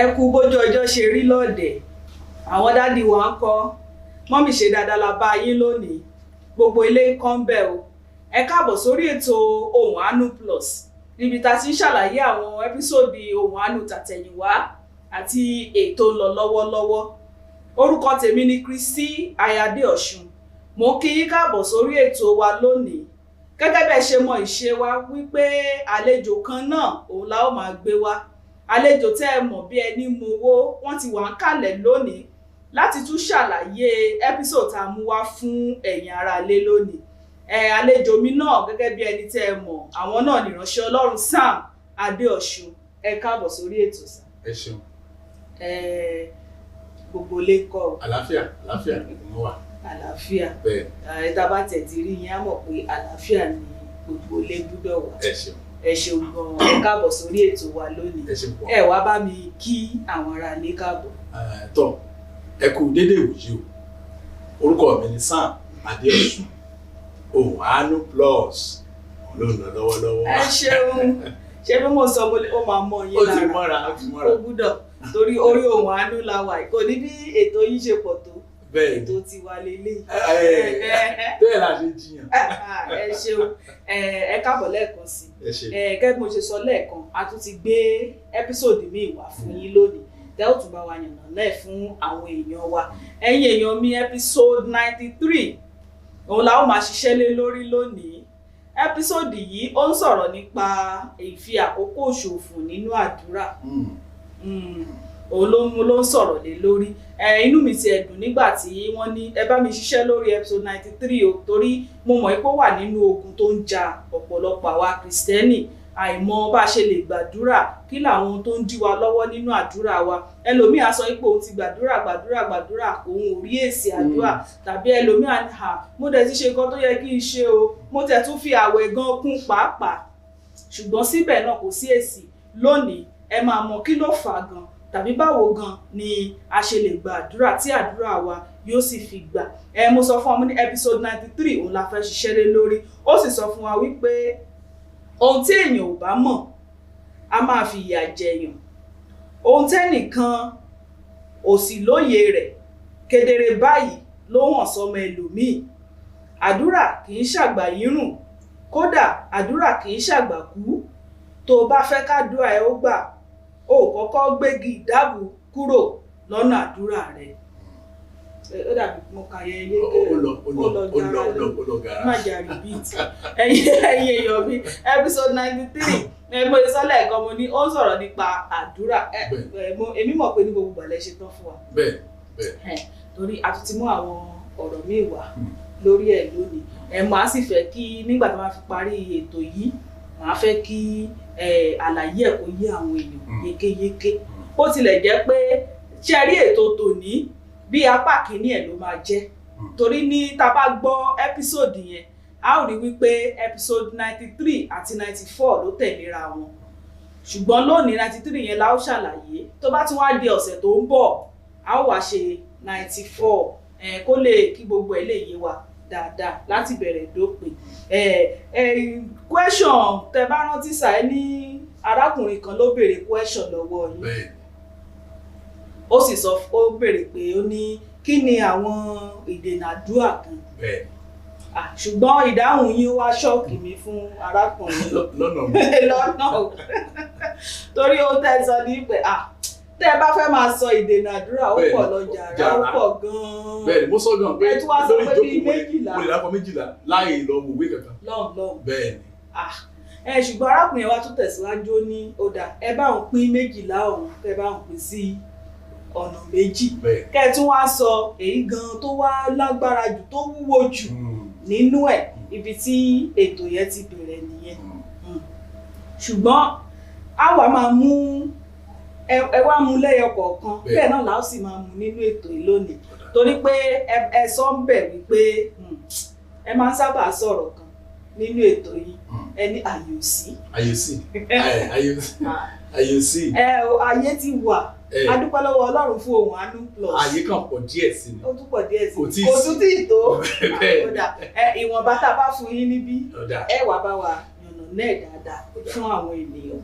ẹ kú bójú ọjọ́ ṣe rí lọ́ọ̀dẹ̀ àwọn dádì wa ń kọ́ mọ́mì ṣe dáadáa la bá yín lónìí gbogbo ilé ń kọ́ ń bẹ̀ o ẹ káàbọ̀ sórí ètò Ohùn Àánú Plus níbi tá a ti ń ṣàlàyé àwọn ẹ́písòdì Ohùn Àánú tàtẹ̀yìnwá àti ètò ń lọ lọ́wọ́lọ́wọ́ orúkọ tèmi ni Kristi Ayáde Ọ̀ṣun mo kí yín káàbọ̀ sórí ètò wa lónìí gẹ́gẹ́ bẹ́ẹ̀ ṣe mọ ìṣe wa wípé àlejò kan náà òun la ó máa gbé wá àlejò tẹ́ ẹ mọ̀ bí ẹni mowó wọ́n ti wà ń kalẹ̀ lónìí láti tún ṣàlàyé ẹ́písòdì tá a mú wá fún ẹ̀yin aráalé lónìí àlejò mi náà gẹ́gẹ́ bí ẹni tẹ́ ẹ mọ̀ àwọn náà ni ìránṣẹ́ Ọlọ́run Sam Adéọ̀ṣun ẹ káàbọ̀ sórí ètò sá. Ẹ ṣeun. Gbogbo lè kọ́ ọ. Àlàáfíà mo wà. Àlàáfíà. Bẹ́ẹ̀. Tá a bá tẹ̀ ti rí yín á mọ̀ pé àlàáfíà ni gbogbo lè gbúdọ̀ wà. Ẹ ṣeun. Ẹ ṣeun gan-an ẹ káàbọ̀ sórí ètò wa lónìí. Ẹ ṣeun pọ̀. Ẹ wá bá mi kí àwọn aráalé káàbọ̀. Tọ́ ẹ kú dédé ìwòyí o orúkọ mi ni Sam Adéọ̀ṣun Ohùn Àánú Plus ló ń lọ lọ́wọ́lọ́wọ́. Ẹ ṣeun ṣé bí mo sọ ó máa mọ yín lára. Ó ti mọ́ra. Ó gbúdọ̀ torí orí Ohùn Àánú la wà kò ní bí ètò yìí ṣe pọ̀ tó. Bẹ́ẹ̀ ètò tiwa lélẹ̀. Bẹ́ẹ̀ la ṣe jiyàn. Ẹ ṣeun ẹ káàbọ̀ lẹ́ẹ̀kan sí Ẹ ṣe. gẹ́gẹ́ bí mo ṣe sọ lẹ́ẹ̀kan a tún ti gbé ẹ́písòdì míì wá fún yín lónìí tẹ́ ò tún bá wa yànnà náà fún àwọn èèyàn wa ẹ̀yin èèyàn mi ẹ́písòdì 93 òun la ó máa ṣiṣẹ́ lé lórí lónìí ẹ́písòdì yìí ó ń sọ̀rọ̀ nípa ìfi àkókò ṣòfò nínú àdúrà òun ló ń sọ̀rọ̀ lé lórí inú mi ti ẹ̀dùn nígbà tí wọ́n ní ẹ bá mi ṣiṣẹ́ lórí episode 93 o torí mo mọ̀ pé ó wà nínú ogun tó ń ja ọ̀pọ̀lọpọ̀ àwa Kristẹni àìmọ̀ bá ṣe lè gbàdúrà kí làwọn tó ń dí wa lọ́wọ́ nínú àdúrà wa ẹlòmíì á sọ pé òun ti gbàdúrà òun ò rí èsì àdúrà tàbí ẹlòmíì á ní mo dẹ̀ ti ṣe nǹkan tó yẹ kí n ṣe o mo tẹ̀ tún fi àwẹ̀ gan kún pàápàá ṣùgbọ́n síbẹ̀ náà kò sí èsì lónìí ẹ máa mọ̀ kí ló fà á gan tàbí báwo gan ni a ṣe lè gba àdúrà tí àdúrà wa yóò sì fi gbà mo sọ fún wa ní episode 93 òun la fẹ́ ṣiṣẹ́ lé lórí ó sì sọ fún wa wípé ohun tí èèyàn ò bá mọ̀ a máa fi ìyà jẹyàn ohun tẹ́nìkan ò sì lóye rẹ̀ kedere báyìí ló hàn sọmọ ẹlòmíì àdúrà kì í ṣàgbà yírùn kódà àdúrà kì í ṣàgbà kú tó o bá fẹ́ kádùá ẹ ó gbà ó kọ́kọ́ gbégi ìdáàbò kúrò lọ́nà àdúrà rẹ̀ ó dàbí mo kà yẹ ilé ó lọ gara má jà repeat ẹ̀yin èèyàn mi episode 93 mo sọ lẹ́ẹ̀kan mo ní ó ń sọ̀rọ̀ nípa àdúrà èmi mọ̀ pé ní gbogbo ìgbàlẹ̀ ṣe tán fún wa bẹ́ẹ̀ torí a tún ti mú àwọn ọ̀rọ̀ míì wá lórí ẹ̀ lónìí màá sì fẹ́ kí nígbà tí wọ́n fi parí ètò yìí màá fẹ́ kí àlàyé ẹ̀ kó yé àwọn èèyàn yékéyéké bó tilẹ̀ jẹ́ pé ṣe rí ètò tòní bí apá kìíní ẹ̀ ló máa jẹ́ torí ní tá bá gbọ́ ẹ́písòdì yẹn a ó rí wípé episode 93 àti 94 ló tẹ̀léra wọn ṣùgbọ́n lónìí 93 yẹn la ó ṣàlàyé tó bá tún wá di ọ̀sẹ̀ tó ń bọ̀ a ó wá ṣe 94 kó lè kí gbogbo ẹ̀ lè yé wa dáadáa láti bẹ̀rẹ̀ dópin question tẹ bá rántí sàá ní arákùnrin kan ló béèrè question lọ́wọ́ yín ó sì sọ ó béèrè pé ó ní kí ni àwọn ìdènà àdúrà kan ṣùgbọ́n ìdáhùn yín wá ṣọ́ọ̀kì mi fún arákùnrin lọ́nà torí ó tẹ̀sán ní pé tẹ́ bá fẹ́ máa sọ ìdènà àdúrà ó pọ̀ lọ jàrá ó pọ̀ gan-an. Bẹ́ẹ̀ni mo sọ gan pé ẹ tún wá sọ pé bíi méjìlá mo lè lápò méjìlá láì lọ wòwe kankan. lọ́n. Bẹ́ẹ̀ni. Ṣùgbọ́n arákùnrin wa tún tẹ̀síwájú ó ní ó dà ẹ bá òun pín méjìlá ọ̀hún kẹ́ bá òun pín sí ọ̀nà méjì. Kẹ́ ẹ tún wá sọ èyí gan tó wá lágbára jù tó wúwo jù nínú ẹ̀ ibi tí ètò yẹn ti bẹ̀rẹ̀ nìyẹn. Ṣùgbọ́n àwa máa mú ẹ wá mú lẹ́yọ kọ̀ọ̀kan bẹ́ẹ̀ náà la ó sì máa mú nínú ètò yìí lónìí torí pé ẹ sọ ń bẹ̀ wípé ẹ máa ń sábà sọ̀rọ̀ kan nínú ètò yìí ẹ ní àyòsí. Àyòsí. Ayé ti wà a dúpẹ́ lọ́wọ́ Ọlọ́run fún Ohùn Àánú Plus. Ayé kan pọ̀ díẹ̀ sí ni. Ó tún pọ̀ díẹ̀ sí ni kò tún tí ì tó ìwọ̀nba tá a bá fún yín níbí ẹ wá bá wa yànnà náà dáadáa fún àwọn ènìyàn.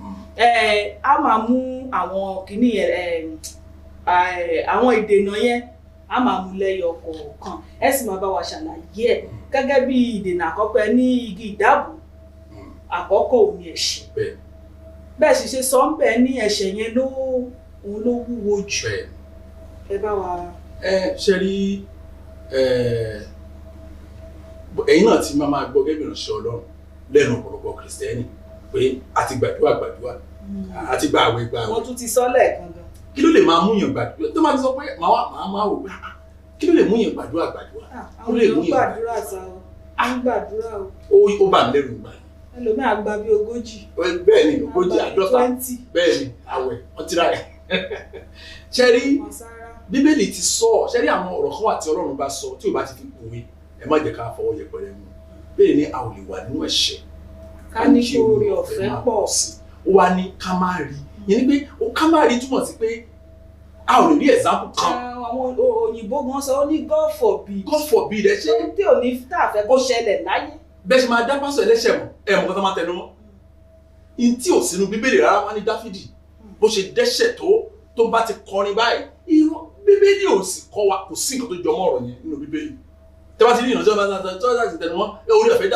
A máa mú àwọn kìíní àwọn ìdènà yẹn a máa mú lẹ́yọ kọ̀ọ̀kan ẹ sì máa bá wa ṣàlàyé ẹ̀ gẹ́gẹ́ bí ìdènà àkọ́kọ́ ẹ ní igi ìdáàbò àkọ́kọ́ ò ní ẹ̀ṣẹ̀ bẹ́ẹ̀ sì ṣe sọ ń bẹ̀ ní ẹ̀ṣẹ̀ yẹn òun ló wúwo jù ẹ bá wa. ṣe rí ẹ̀yin náà ti máa gbọ́ gẹ́gẹ́ bí ìránṣẹ́ Ọlọ́run lẹ́nu ọ̀pọ̀lọpọ̀ kìrìsìtẹ́nì pé a ti gbàdúrà a ti gba àwẹ̀ wọ́n tún ti sọ lẹ́ẹ̀kan gan. kí ló lè máa múyàn gbàdúrà tó máa ti sọ pé màá wò pé kí ló lè múyàn gbàdúrà àwọn èèyàn gbàdúrà sá o ń gbàdúrà o. ó bà mí lẹ́rù gbà. ẹlòmíà gba bí 40. bẹ́ẹ̀ ni 40 àádọ́ta bẹ́ẹ̀ ni àwẹ̀ wọ́n ti ra ẹ̀. ṣe rí bíbélì ti sọ ṣe rí àwọn ọ̀rọ̀ kan wà tí Ọlọ́run bá sọ tí ò bá ti fi kúwe ẹ má jẹ́ ká fọwọ́ yẹpẹrẹ mú bẹ́ẹ̀ ni a ò lè wà nínú ẹ̀ṣẹ̀ ká ní kí oore ọ̀fẹ́ pọ̀ sí ó wá ní ká má rí yẹn ni pé ká má rí túmọ̀ sí pé a ò lè rí example kan. àwọn òyìnbó gan sọ ó ní God forbid. God forbid ẹ ṣe. tí ò ní tá a fẹ́ kó ṣẹlẹ̀ láyé. bẹ́ẹ̀ ṣe máa dá pásọ̀ ẹlẹ́ṣẹ̀ mọ̀ mọ̀ kó tó máa tẹnu mọ́. in tí ò sínú bíbélì rárá wá ní Dáfídì bó ṣe dẹ́ṣẹ̀ tó bá ti kọrin báyìí irọ́ bíbélì ò sì kọ́ wa kò sí nǹkan tó jọmọ́ ọ̀rọ̀ yẹn nínú bíbélì. tẹ́ bá ti ní ìrànṣẹ́ bá ti tẹnu mọ́ orí ọ̀fẹ́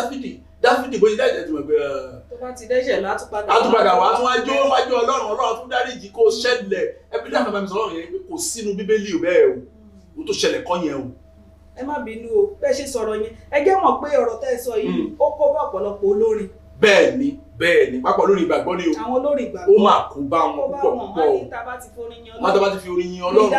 Dáfídì bó ṣe dáìjẹ́ ti mọ̀ pé tó bá ti dẹ́ṣẹ̀ látúpadà wá tún wájú Ọlọ́run tún dáríjì kó ṣẹlẹ̀ ẹbí dáhùn bá mi sọ̀rọ̀ yẹn pé kò sínú bíbélì ò bẹ́ẹ̀ o tó ṣẹlẹ̀ kọ́ yẹn o. ẹ má bínú o bẹ́ẹ̀ ṣe sọ̀rọ̀ yẹn ẹ jẹ́ mọ̀ pé ọ̀rọ̀ tẹ́ ẹ sọ yìí ó kó bá ọ̀pọ̀lọpọ̀ olórin. bẹ́ẹ̀ ni pápá olórin ìgbàgbọ́ ni o àwọn olórin ìgbàgbọ́ ó máa kó bá wọn púpọ̀ o tá bá ti fi orin yan Ọlọ́run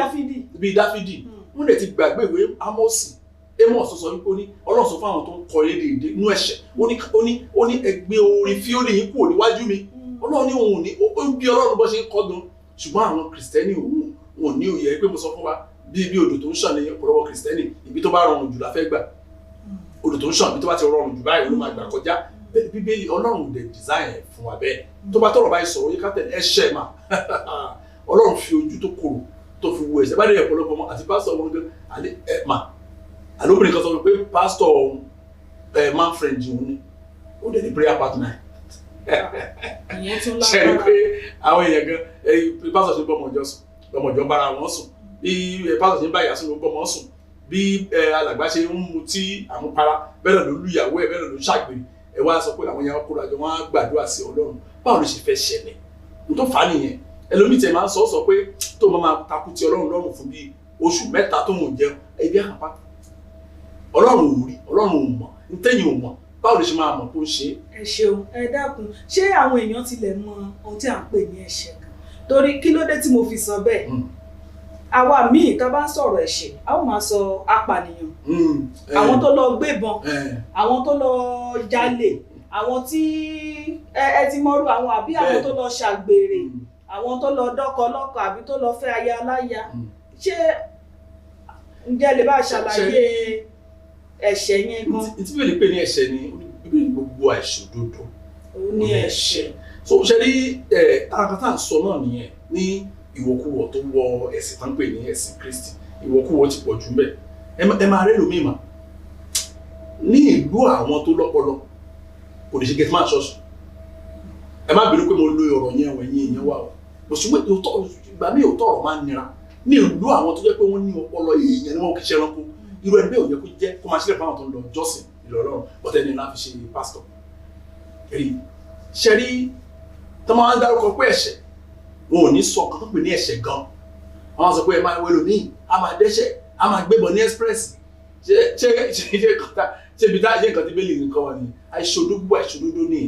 bíi Dáfídì wọ́n lè ti gbàgbé ìwé Ámósì Amos sọ wípé ó ní Ọlọ́run sọ fún àwọn tó ń kọ lédè inú ẹ̀ṣẹ̀ ó ní ẹgbẹ́ orin fíólì yín kúrò níwájú mi Ọlọ́run ní òun ní ó ń bí Ọlọ́run bó ṣe ń kọ́ gan ṣùgbọ́n àwọn kìrìsìtẹ́nì òun ní òye pé mo sọ fún wa bí odò tó ń ṣàn ní ọ̀pọ̀lọpọ̀ kìrìsìtẹ́nì ibi tó bá rọrùn jù la fẹ́ gbà odò tó ń ṣàn ibi tó bá ti rọrùn jù báyìí ló máa gbà kọjá bíbélì Ọlọ́run dẹ̀ design fún wa bẹ́ẹ̀ tó bá tọrọ báyìí sọ̀rọ̀ yíká tẹ̀lé ẹ̀ṣẹ̀ mà Ọlọ́run fi ojú tó korò tó fi wo ẹ̀ṣẹ̀ bá dé ọ̀pọ̀lọpọ̀ mọ́ àti pásítọ̀ wọn gan àlẹ́ ẹ̀ mà àlóbìnrin kan sọ pé pásítọ̀ man friend òun ni ó dẹ̀ ní prayer partner ṣe ni pé àwọn èèyàn gan pásítọ̀ ṣe bọ́mọ ọjọ́ bára wọn sùn bí pásítọ̀ ṣe ń bá ìyá sùn ló bọ́mọ sùn bí alàgbà ṣe ń mutí àmupara bẹ́ẹ̀ ló lu ìyàwó ẹ̀ bẹ́ẹ̀ ló ṣàgbèrè ẹ wá sọ pé àwọn èèyàn kóra jọ wọn á gbàdúrà sí Ọlọ́run báwo ló ṣe fẹ́ ṣẹlẹ̀ n tó fà á nìyẹn ẹlòmíì tẹ̀ máa ń sọ pé tó máa takú ti Ọlọ́run lọ́rùn fún bíi oṣù mẹ́ta tó mò ń jẹun ẹbí àkàpá Ọlọ́run ò rí Ọlọ́run ò mọ̀ ntẹ́yìn ò mọ̀ báwo ló ṣe máa mọ̀ tó ń ṣe. ẹ ṣeun ẹ dákun ṣé àwọn èèyàn tilẹ̀ mọ ohun tí à ń pè ní ẹ̀ṣẹ̀ kan torí kí ló dé tí mo fi sọ bẹ́ẹ̀ àwa míì tá a bá ń sọ̀rọ̀ ẹ̀ṣẹ̀ a ó máa sọ apànìyàn àwọn tó lọ gbébọn àwọn tó lọ jalè àwọn tí ẹ ti mọ̀rú àwọn àbí àwọn tó lọ ṣàgbèrè àwọn tó lọ dọ́kọ lọ́kọ àbí tó lọ fẹ́ aya aláya ṣé ǹjẹ́ lè bá ṣàlàyé ẹ̀ṣẹ̀ yẹn gan. tí bíbélì pè ní ẹ̀ṣẹ̀ ni bíbélì gbogbo àìṣòdodo ó ní ẹ̀ṣẹ̀. so ṣe rí arakata sọ náà nìyẹn ní ìwọ̀kuwọ̀ tó wọ ẹ̀sìn tán pè ní ẹ̀sìn Kristi ìwọ̀kuwọ̀ ti pọ̀ jù mbẹ̀ ẹ máa rẹ́ lómi mà ní ìlú àwọn tó lọ́pọlọ kò lè ṣe gẹ́tì máa ṣọ́ọ̀ṣì ẹ má bínú pé mo lo ọ̀rọ̀ yẹn wẹ̀yìn ìyẹn wà o òṣùwọ̀n ìgbà míì òótọ́ ọ̀rọ̀ máa ń nira ní ìlú àwọn tó jẹ́ pé wọ́n ní ọpọlọ èèyàn ni wọ́n kì í ṣe ẹranko irú ẹni bẹ́ẹ̀ ò yẹ kó jẹ́ kó máa ṣílẹ̀ fún àwọn tó ń lọ jọ́sìn ìlú Ọlọ́run bọ́tẹ́ ní láti ṣe pásítọ̀ rí ṣe rí tó máa ń dárúkọ pé ẹ̀ṣẹ̀ wọn ò ní sọ nǹkan tó pè ní ẹ̀ṣẹ̀ gan wọn sọ pé ẹ máa wẹlò míì a máa dẹ́ṣẹ̀ a máa gbébọn ní express ṣe ibi tá a ṣe nǹkan tí bẹ́ẹ̀ lè nǹkan wọn ni àìṣòdodo ní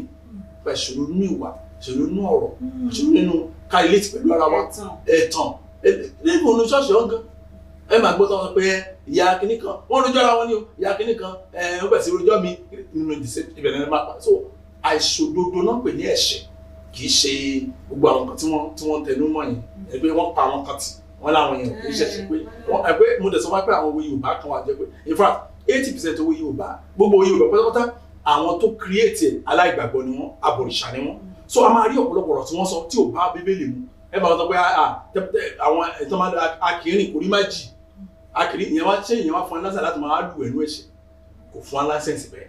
àìṣòdodo nínú ìwà àìṣòdodo nínú ọ̀rọ̀ àìṣòdodo nínú ká relate pẹ̀lú ara wa ẹ̀tàn nínú òun ṣọ́ọ̀ṣì ọ̀gán ẹ máa gbọ́ tán pé ìyá kìíní kan wọ́n rojọ́ ara wọn ní o ìyá kìíní kan ó bẹ̀ sí rojọ́ mi nínú ìdìsẹ́ ibẹ̀ náà máa pa so àìṣòdodo náà pè ní ẹ̀ṣẹ̀ kì í ṣe gbogbo àwọn nǹkan tí wọ́n tẹnu mọ́ yẹn ẹgbẹ́ wọ́n pa àwọn kan tì wọ́n láwọn yẹn kì í ṣẹ̀ṣẹ̀ pé ẹgbẹ́ mo dẹ̀ sọ wá pé àwọn owó Yorùbá kan wà jẹ́ pé in fact 80% owó Yorùbá gbogbo owó Yorùbá pátápátá àwọn tó create aláìgbàgbọ́ ni wọ́n abọ̀rìṣà ni wọ́n so a máa rí ọ̀pọ̀lọpọ̀ ọ̀rọ̀ tí wọ́n sọ tí ò bá Bíbélì mu ẹ máa sọ pé àwọn ẹ̀tọ́ máa akìrìn kò rí má jì akìrìn ìyẹn wá fún ẹ lásán láti máa lù ẹnu ẹ̀ṣẹ̀ kò fún ẹ láṣẹ̀nsì bẹ́ẹ̀.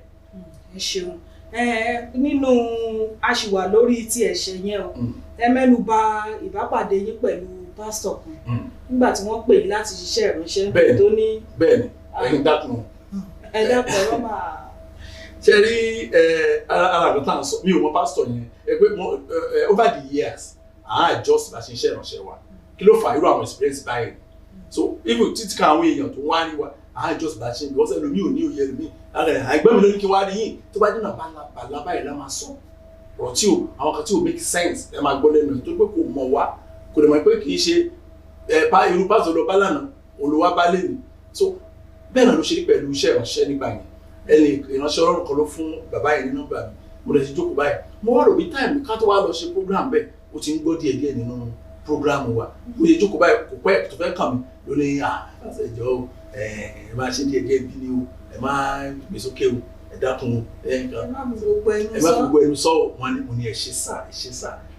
ẹ ṣeun nínú aṣìwà lórí ti ẹ̀ṣẹ̀ yẹn o ẹ mẹ́nu bà ìbápàdé yín pẹ̀lú pásítọ̀ kan nígbà tí wọ́n pè yín láti ṣiṣẹ́ ìránṣẹ́ tó ní. bẹ́ẹ̀ni ẹ̀yin dákun. ẹ dákun ọ̀rọ̀ máa. ṣe rí ara àgbẹ̀ tá à ń sọ mi ò mọ pásítọ̀ yẹn ẹgbẹ́ over the years adjust bá ṣe iṣẹ́ ìránṣẹ́ wa kí ló fà irú àwọn experience báyìí so even títí kan àwọn èèyàn tó wá ní wa adjust bá ṣe ìgbọ́sẹ̀ lómi ò ní òye lómi àgbẹ̀ mi ló ní kí wá rí yìí tó bá dínà bàlá báyìí lá máa sọ ọ̀rọ̀ tí o àwọn kan tí o make sense ẹ máa gbọ́ lẹ́nu ẹ̀ tó pé kò mọ̀ wá kò lè mọ̀ pé kì í ṣe irú pásítọ̀ lọ bá lànà olùwà bá lè ní so bẹ́ẹ̀ náà ló ṣe rí pẹ̀lú iṣẹ́ ìránṣẹ́ nígbà yẹn ẹni ìránṣẹ́ ọlọ́run kan ló fún bàbá yẹn ní nọ́mbà mi mo lè ti jókòó báyìí mo wá rò bí táìmù ká tó wá lọ ṣe program bẹ́ẹ̀ ó ti ń gbọ́ díẹ̀díẹ̀ nínú program wa mo lè jókòó báyìí kò pẹ́ tó fẹ́ kàn mí ló ní àṣẹjọ́ ẹ máa ṣe díẹ̀díẹ̀ bí ni o ẹ máa gbé sókè o ẹ dákun ẹ má gbogbo ẹnu sọ wọn ni mo ní ẹ ṣe sá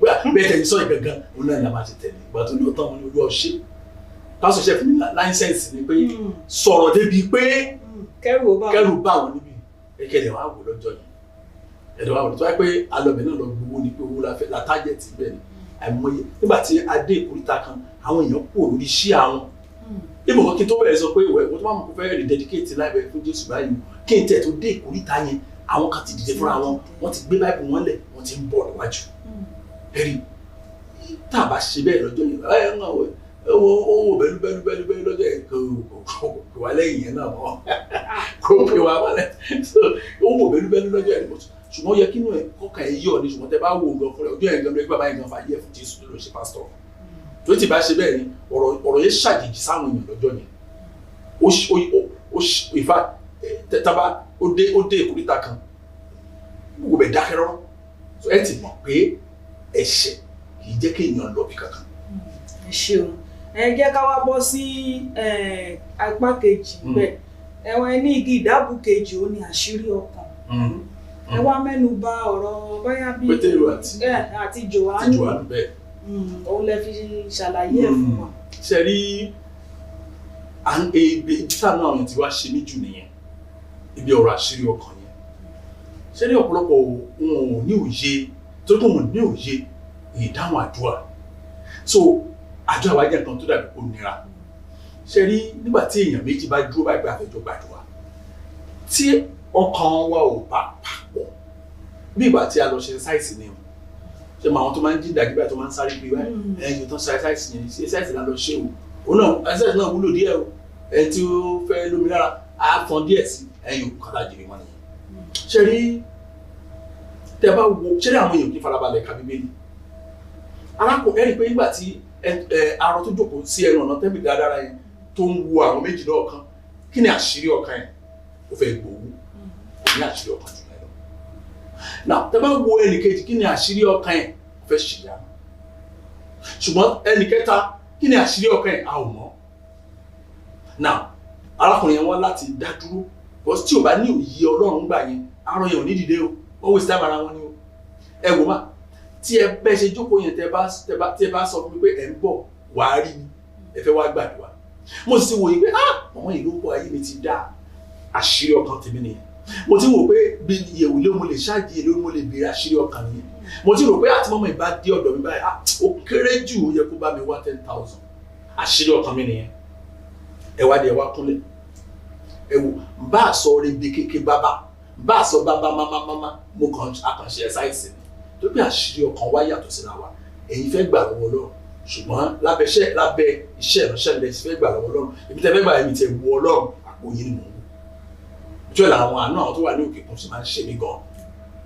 bẹ́ẹ̀ tẹ̀lé sọ ìgangan òun náà ni a máa ti tẹ̀lé ìgbà tó ní òótọ́ mo ní olú ọ̀ṣẹ́ pásítọ̀ ṣe fún mi láìsẹ̀nsì ni pé sọ̀rọ̀ débi pé kẹ́rù bá wọn níbi ẹ̀kẹ́dẹ̀ wá wò lọ́jọ́ yìí ẹ̀dẹ̀ wá wò lọ́jọ́ pé alọ́bẹ̀ náà lọ gbowó ni pé owó la tájẹ̀tì bẹ́ẹ̀ ni àìmọye nígbà tí adé ìkórìtà kan àwọn èèyàn pò lórí iṣẹ́ àwọn ìmọ̀ kí n tó bẹ̀rẹ̀ sọ pé ìwẹ̀ wọ́n tó máa mú kó fẹ́ rededicate láìpẹ́ fún Jésù báyìí kí n tẹ̀ tó dé ìkórìtà yẹn àwọn kan ti dìde fúnra wọn wọ́n ti gbé báìbù wọn lẹ̀ wọ́n ti ń bọ̀ níwájú ẹ̀rí tá a bá ṣe bẹ́ẹ̀ lọ́jọ́ yìí owó bẹ́lú lọ́jọ́ yẹn kò wá lẹ́yìn yẹn náà mọ́ kò pè wá wálẹ̀ owó bẹ́lú lọ́jọ́ yẹn ṣùgbọ́n yẹ kínú ẹ̀ kọ́kà ẹ̀ yọ̀ ni ṣùgbọ́n tẹ bá wò gan fúnra ọjọ́ yẹn gan lórí bàbá yẹn gan fàyè fún Jésù tó lọ ṣe pásítọ̀ tó ti bá ṣe bẹ́ẹ̀ ni ọ̀rọ̀ yẹn ṣàjèjì sáwọn èèyàn lọ́jọ́ yẹn ó ìfà tẹ́tàbá ó dé ìkórìtà kan gbogbo bẹ̀ dákẹ́ rọ́rọ́ ẹ ti mọ̀ pé ẹ̀ṣẹ̀ kì í jẹ́ kí èèyàn lọ bí kankan. ẹ ṣeun ẹ jẹ́ ká wá bọ́ sí apá kejì bẹ́ẹ̀ ẹ̀wọ̀n ní igi ìdábù kejì ó ní àṣírí ọkàn ẹ wá mẹ́nu bà ọ̀rọ̀ báyà bí Pétérù àti Jòhánù bẹ́ẹ̀ òun lè fi ṣàlàyé ẹ̀ fún wa. ṣe rí ibi táwọn àwọn tí wàá ṣe mí jù nìyẹn ibi ọ̀rọ̀ àṣírí ọkàn yẹn ṣe rí ọ̀pọ̀lọpọ̀ wọn ò ní òye tó tó wọn ní òye ìdáhùn àdúrà so àdúrà wa jẹ́ nǹkan tó dàbí kó nira ṣe rí nígbà tí èèyàn méjì bá dúró báyìí pé àfẹjọ gbàdúrà tí ọkàn wa ò bá papọ̀ bí ìgbà tí a lọ ṣe ṣáìsì ni ṣe mọ àwọn tó máa ń jí ìdàgbà tó máa ń sáré pé báyìí ẹ̀yìn tó ń ṣáìsì yẹn ṣe ṣáìsì náà lọ ṣe o òun náà ṣáìsì náà wúlò díẹ̀ o ẹni tí ó fẹ́ lómi lára á fọn díẹ̀ sí ẹ̀yìn òkú kọ́lá jìnnì wọn nìyẹn ṣe rí tẹ bá wo ṣe rí àwọn èèyàn kí farabalẹ̀ ka Bíbélì arákùnrin ẹ̀rí pé nígbà tí arọ tó jókòó sí ẹnu ọ̀nà tẹ́bìlì dáadáa yẹn tó ń wo àwọn méjì náà kan kí ni àṣírí ọkàn yẹn ó fẹ́ gbowó kò ní àṣírí ọkàn jù lọ. náà tẹ́ bá wo ẹnì kejì kí ni àṣírí ọkàn yẹn ó fẹ́ ṣìyà ṣùgbọ́n ẹnì kẹta kí ni àṣírí ọkàn yẹn a ò mọ̀. náà arákùnrin yẹn wá láti dá dúró bọ́sí tí ò bá ní òye Ọlọ́run gbà yẹn arọ yẹn ò ní dìde o wọ́n wí sí táwọn ara wọn ni o ẹ wò má tí ẹ bẹ́ẹ̀ ṣe jókòó yẹn tẹ bá sọ fún mi pé ẹ ń bọ̀ wàá rí mi ẹ fẹ́ wá gbàdúrà mo sì ti wòye pé ọmọ yìí ló ń bọ̀ ayé mi ti dá àṣírí ọkàn tèmi nìyẹn mo ti wò pé bí ìyẹ̀wò lé mo lè ṣáàjì èlé mo lè béèrè àṣírí ọkàn nìyẹn mo ti rò pé àti mọ́mọ́ ìbá dé ọ̀dọ̀ mi báyìí ó kéré jù ó yẹ kó bá mi wá 10,000 àṣírí ọkàn mi nìyẹn ẹ wá di ẹ wá kúnlẹ̀ ẹ wò bá a sọ rebe kéke bábá bá a sọ bábá mámámámá mo kàn àkànṣe ẹ sáìsì ni tó bí àṣírí ọkàn wá yàtọ̀ síra wa èyí fẹ́ gbà lọ́wọ́ Ọlọ́run ṣùgbọ́n lábẹ́ iṣẹ́ ìránṣẹ́ ilẹ̀ ti fẹ́ gbà lọ́wọ́ Ọlọ́run ibi tẹ́ fẹ́ gbà èmi tẹ́ wọ Ọlọ́run àpò yìí ni mò ń wò jọ́ làwọn àánú àwọn tó wà ní òkè kún sí máa ń ṣe mí gan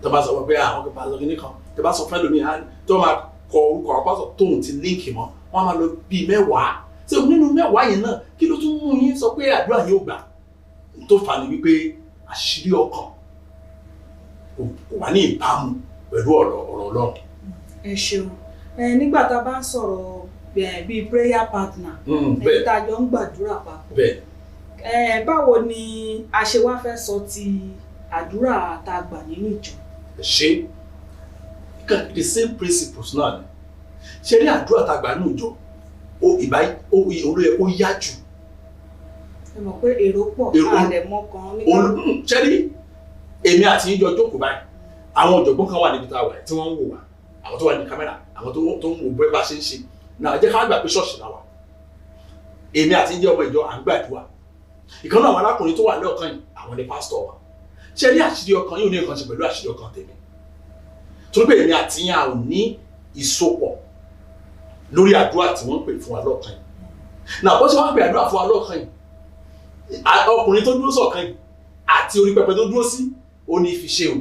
tó bá sọ pé àwọn kò bá lọ kíní kan tó bá sọ fẹ́ lómi tó máa kọ orúkọ àwọn pásọ tóun ti líǹkì mọ́ wọ́n máa lọ bíi 10 tí nínú 10 yẹn náà kí ló tún mú yín sọ pé àdúrà yóò gbà tó fà ní wípé àṣírí ọkàn kò wà ní ìbámu pẹ̀lú ọ̀rọ̀ Ọlọ́run. ẹ ṣeun nígbà tá a bá ń sọ̀rọ̀ bíi prayer partner ẹni tá a jọ ń gbàdúrà papọ̀ báwo ni a ṣe wá fẹ́ sọ ti àdúrà tá a gbà nínú ìjọ. ṣe the same principles náà ni ṣe rí àdúrà tá a gbà nínú ìjọ olóyè ó yá jù. ẹ mọ̀ pé èrò pọ̀ àlẹ̀mọ́ kan nígbà. ṣe rí èmi àti yín jọ jókòó báyìí àwọn ọ̀jọ̀gbọ́n kan wà níbi tá a wà tí wọ́n ń wò wá àwọn tó wà ní kámẹ́rà àwọn tó ń wò bẹ́ẹ̀ bá ṣe ń ṣe náà jẹ́ ká gbà pé ṣọ́ọ̀ṣì la wà èmi àti jẹ́ ọmọ ìjọ à ń gbàdúrà ìkan náà àwọn arákùnrin tó wà lọ́ọ̀kan yìí àwọn ni pásítọ̀ wa ṣe rí àṣírí ọkàn yìí ò ní nǹkan ṣe pẹ̀lú àṣírí ọkàn tèmi torí pé èmi àti yín a ò ní ìsopọ̀ lórí àdúrà tí wọ́n pè fún wa lọ́ọ̀kan yìí náà bó ṣe wọ́n pè àdúrà fún wa lọ́ọ̀kan yìí ọkùnrin tó dúró sọ̀kan yìí àti orí pẹpẹ tó dúró sí ó ní fi ṣe o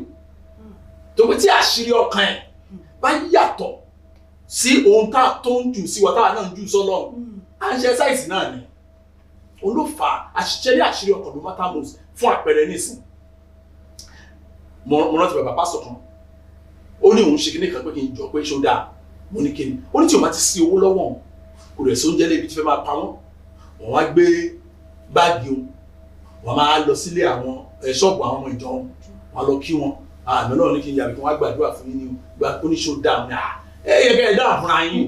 tó pé tí àṣírí ọkàn ẹ̀ bá yàtọ̀ sí ohun tó ń jù sí wa táwa náà ń jù sọ́lọ́run à ń ṣe ṣáìsì náà ni olófà àṣìṣe ní àṣírí ọkàn ló matter most fún àpẹẹrẹ nísìn mo rántí bàbá pásítọ̀ kan ó ní òun ṣe kíní kan pé kí n jọ pé ṣó dáa mo ní kíni ó ní tí o bá ti sí owó lọ́wọ́ kò rẹ̀ sóúnjẹ lébi tí fẹ́ máa pa wọ́n wọ́n wá gbé báàgì o wọ́n máa lọ sílé àwọn ṣọ́ọ̀bù àwọn ọmọ ìjọ wọn lọ kí wọn àmì náà ní kí n yàgbé kí wọ́n á gbàdúrà fún yín ní gba oníṣó dáa ní ẹ yẹ kẹ́ ẹ dáa fúnra yín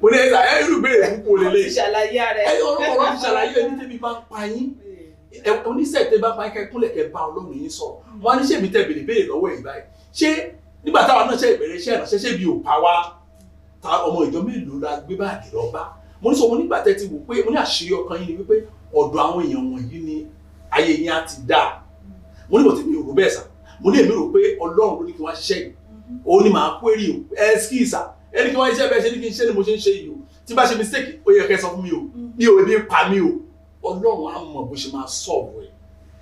mo ní ẹ irú ìbéèrè púpọ̀ lélẹ̀ ọ̀rọ̀ ti ṣàlàyé ẹni tẹ́bi bá ń pa yín oníṣẹ́ tẹ́ bá pa yín kẹ́ kúnlẹ̀ kẹ́ bá Ọlọ́run yín sọ̀rọ̀ wọn á ní ṣèmi tẹ́ béèrè lọ́wọ́ ẹ̀ báyìí ṣé nígbà táwa náà ṣe ìbẹ̀rẹ̀ iṣẹ́ ìrànṣẹ́ ṣé bí ò pa wá ta ọmọ ìjọ mélòó la gbé báàgì lọ bá mo ní sọ mo nígbà tẹ́ ti wò pé mo ní àṣírí ọkàn yín ni wípé ọ̀dọ̀ àwọn èèyàn wọ̀nyí ni ayé yín á ti dáa mo ní bò tí mi ò rò bẹ́ẹ̀ sà mo ní èmi rò pé Ọlọ́run ló ní kí wọ́n ṣiṣẹ́ yìí òun ni màá query o ẹskíìsà ẹni kí wọ́n ṣiṣẹ́ bẹ́ẹ̀ ṣe ní kí n ṣe ni mo ṣe ń ṣe yìí o tí bá ṣe mistake ó yẹ kẹ́ sọ fún mi o mi ò ní pa mí o Ọlọ́run á mọ̀ bó ṣe máa solve ẹ̀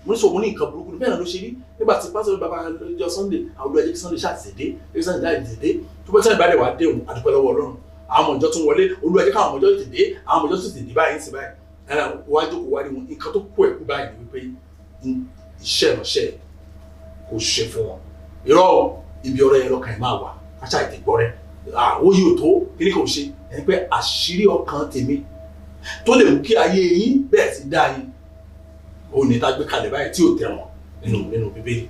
mo ní sọ mo ní nǹkan burúkú bẹ́ẹ̀ náà ló ṣe rí nígbà tí pásítọ̀ bàbá lọ́jọ́ Sunday àwọn olùwàjẹ́ kí Sunday ṣàtìdé kí Sunday dáì tètè tó bá Sunday bá dẹ̀ wá dé òun àdúpẹ́ lọ́wọ́ Ọlọ́run àwọn ọmọ ìjọ tún wọlé olùwàjẹ́ káwọn ọmọ ìjọ tètè àwọn ọmọ ìjọ tún tètè báyìí sí báyìí wájú kò wá ní wọn nǹkan tó kó ẹ̀kú báyìí wípé iṣẹ́ ìránṣẹ́ kò ṣe fún wọn irọ́ ibi ọ̀rọ̀ yẹn lọ́kàn ẹ̀ máa wà káṣá ìtẹ̀gbọ́ rẹ̀ ó yóò tó kíní kò ṣe ẹni pé àṣírí ọkàn tèmi tó lè mú kí ayé yín bẹ́ẹ̀ ti dá yín ó ní tá gbé kalẹ̀ báyìí tí ò tẹ̀wọ̀n nínú Bíbélì.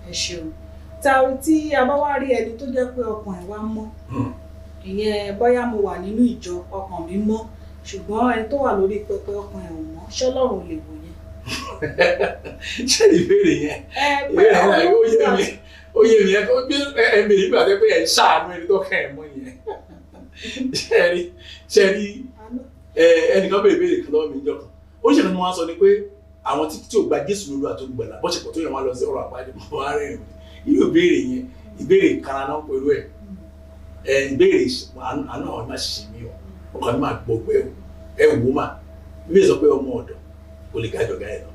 ẹ ṣeun tí a bá wá rí ẹni tó jẹ́ pé ọkàn ẹ̀ wá mọ́ ìyẹn bóyá mo wà nínú ìjọ ọkàn mi mọ́ ṣùgbọ́n ẹni tó wà lórí pẹpẹ ọkàn ẹ̀ ò mọ́ ṣọ́lọ́run lè wò yẹn. ṣé ìbéèrè yẹn ó yé mi ẹ tó bí ẹ mèrè nígbà tó pé ẹ ṣàánú ẹni tó kàn ẹ mọ́ yẹn ṣe rí ẹnìkan béèrè béèrè kan lọ́wọ́ mi níjọ́ kan ó ṣèlú ni wọ́n sọ ni pé àwọn tí ò gba Jésù lólu àtolùgbàlà bọ́ṣepọ̀ tó yẹ wọn lọ sí ọ̀rọ̀ àpáàdé mọ́ ara ẹ̀ irú ìbéèrè yẹn ìbéèrè kan náà pẹ̀lú ẹ̀ ìbéèrè àná ọ̀ má ṣiṣẹ́ mi ọ̀ ọkàn mi máa gbọ́ ẹ wò má bí mi sọ pé ọmọ ọ̀dọ̀ kò lè gájọ gáyẹ lọ.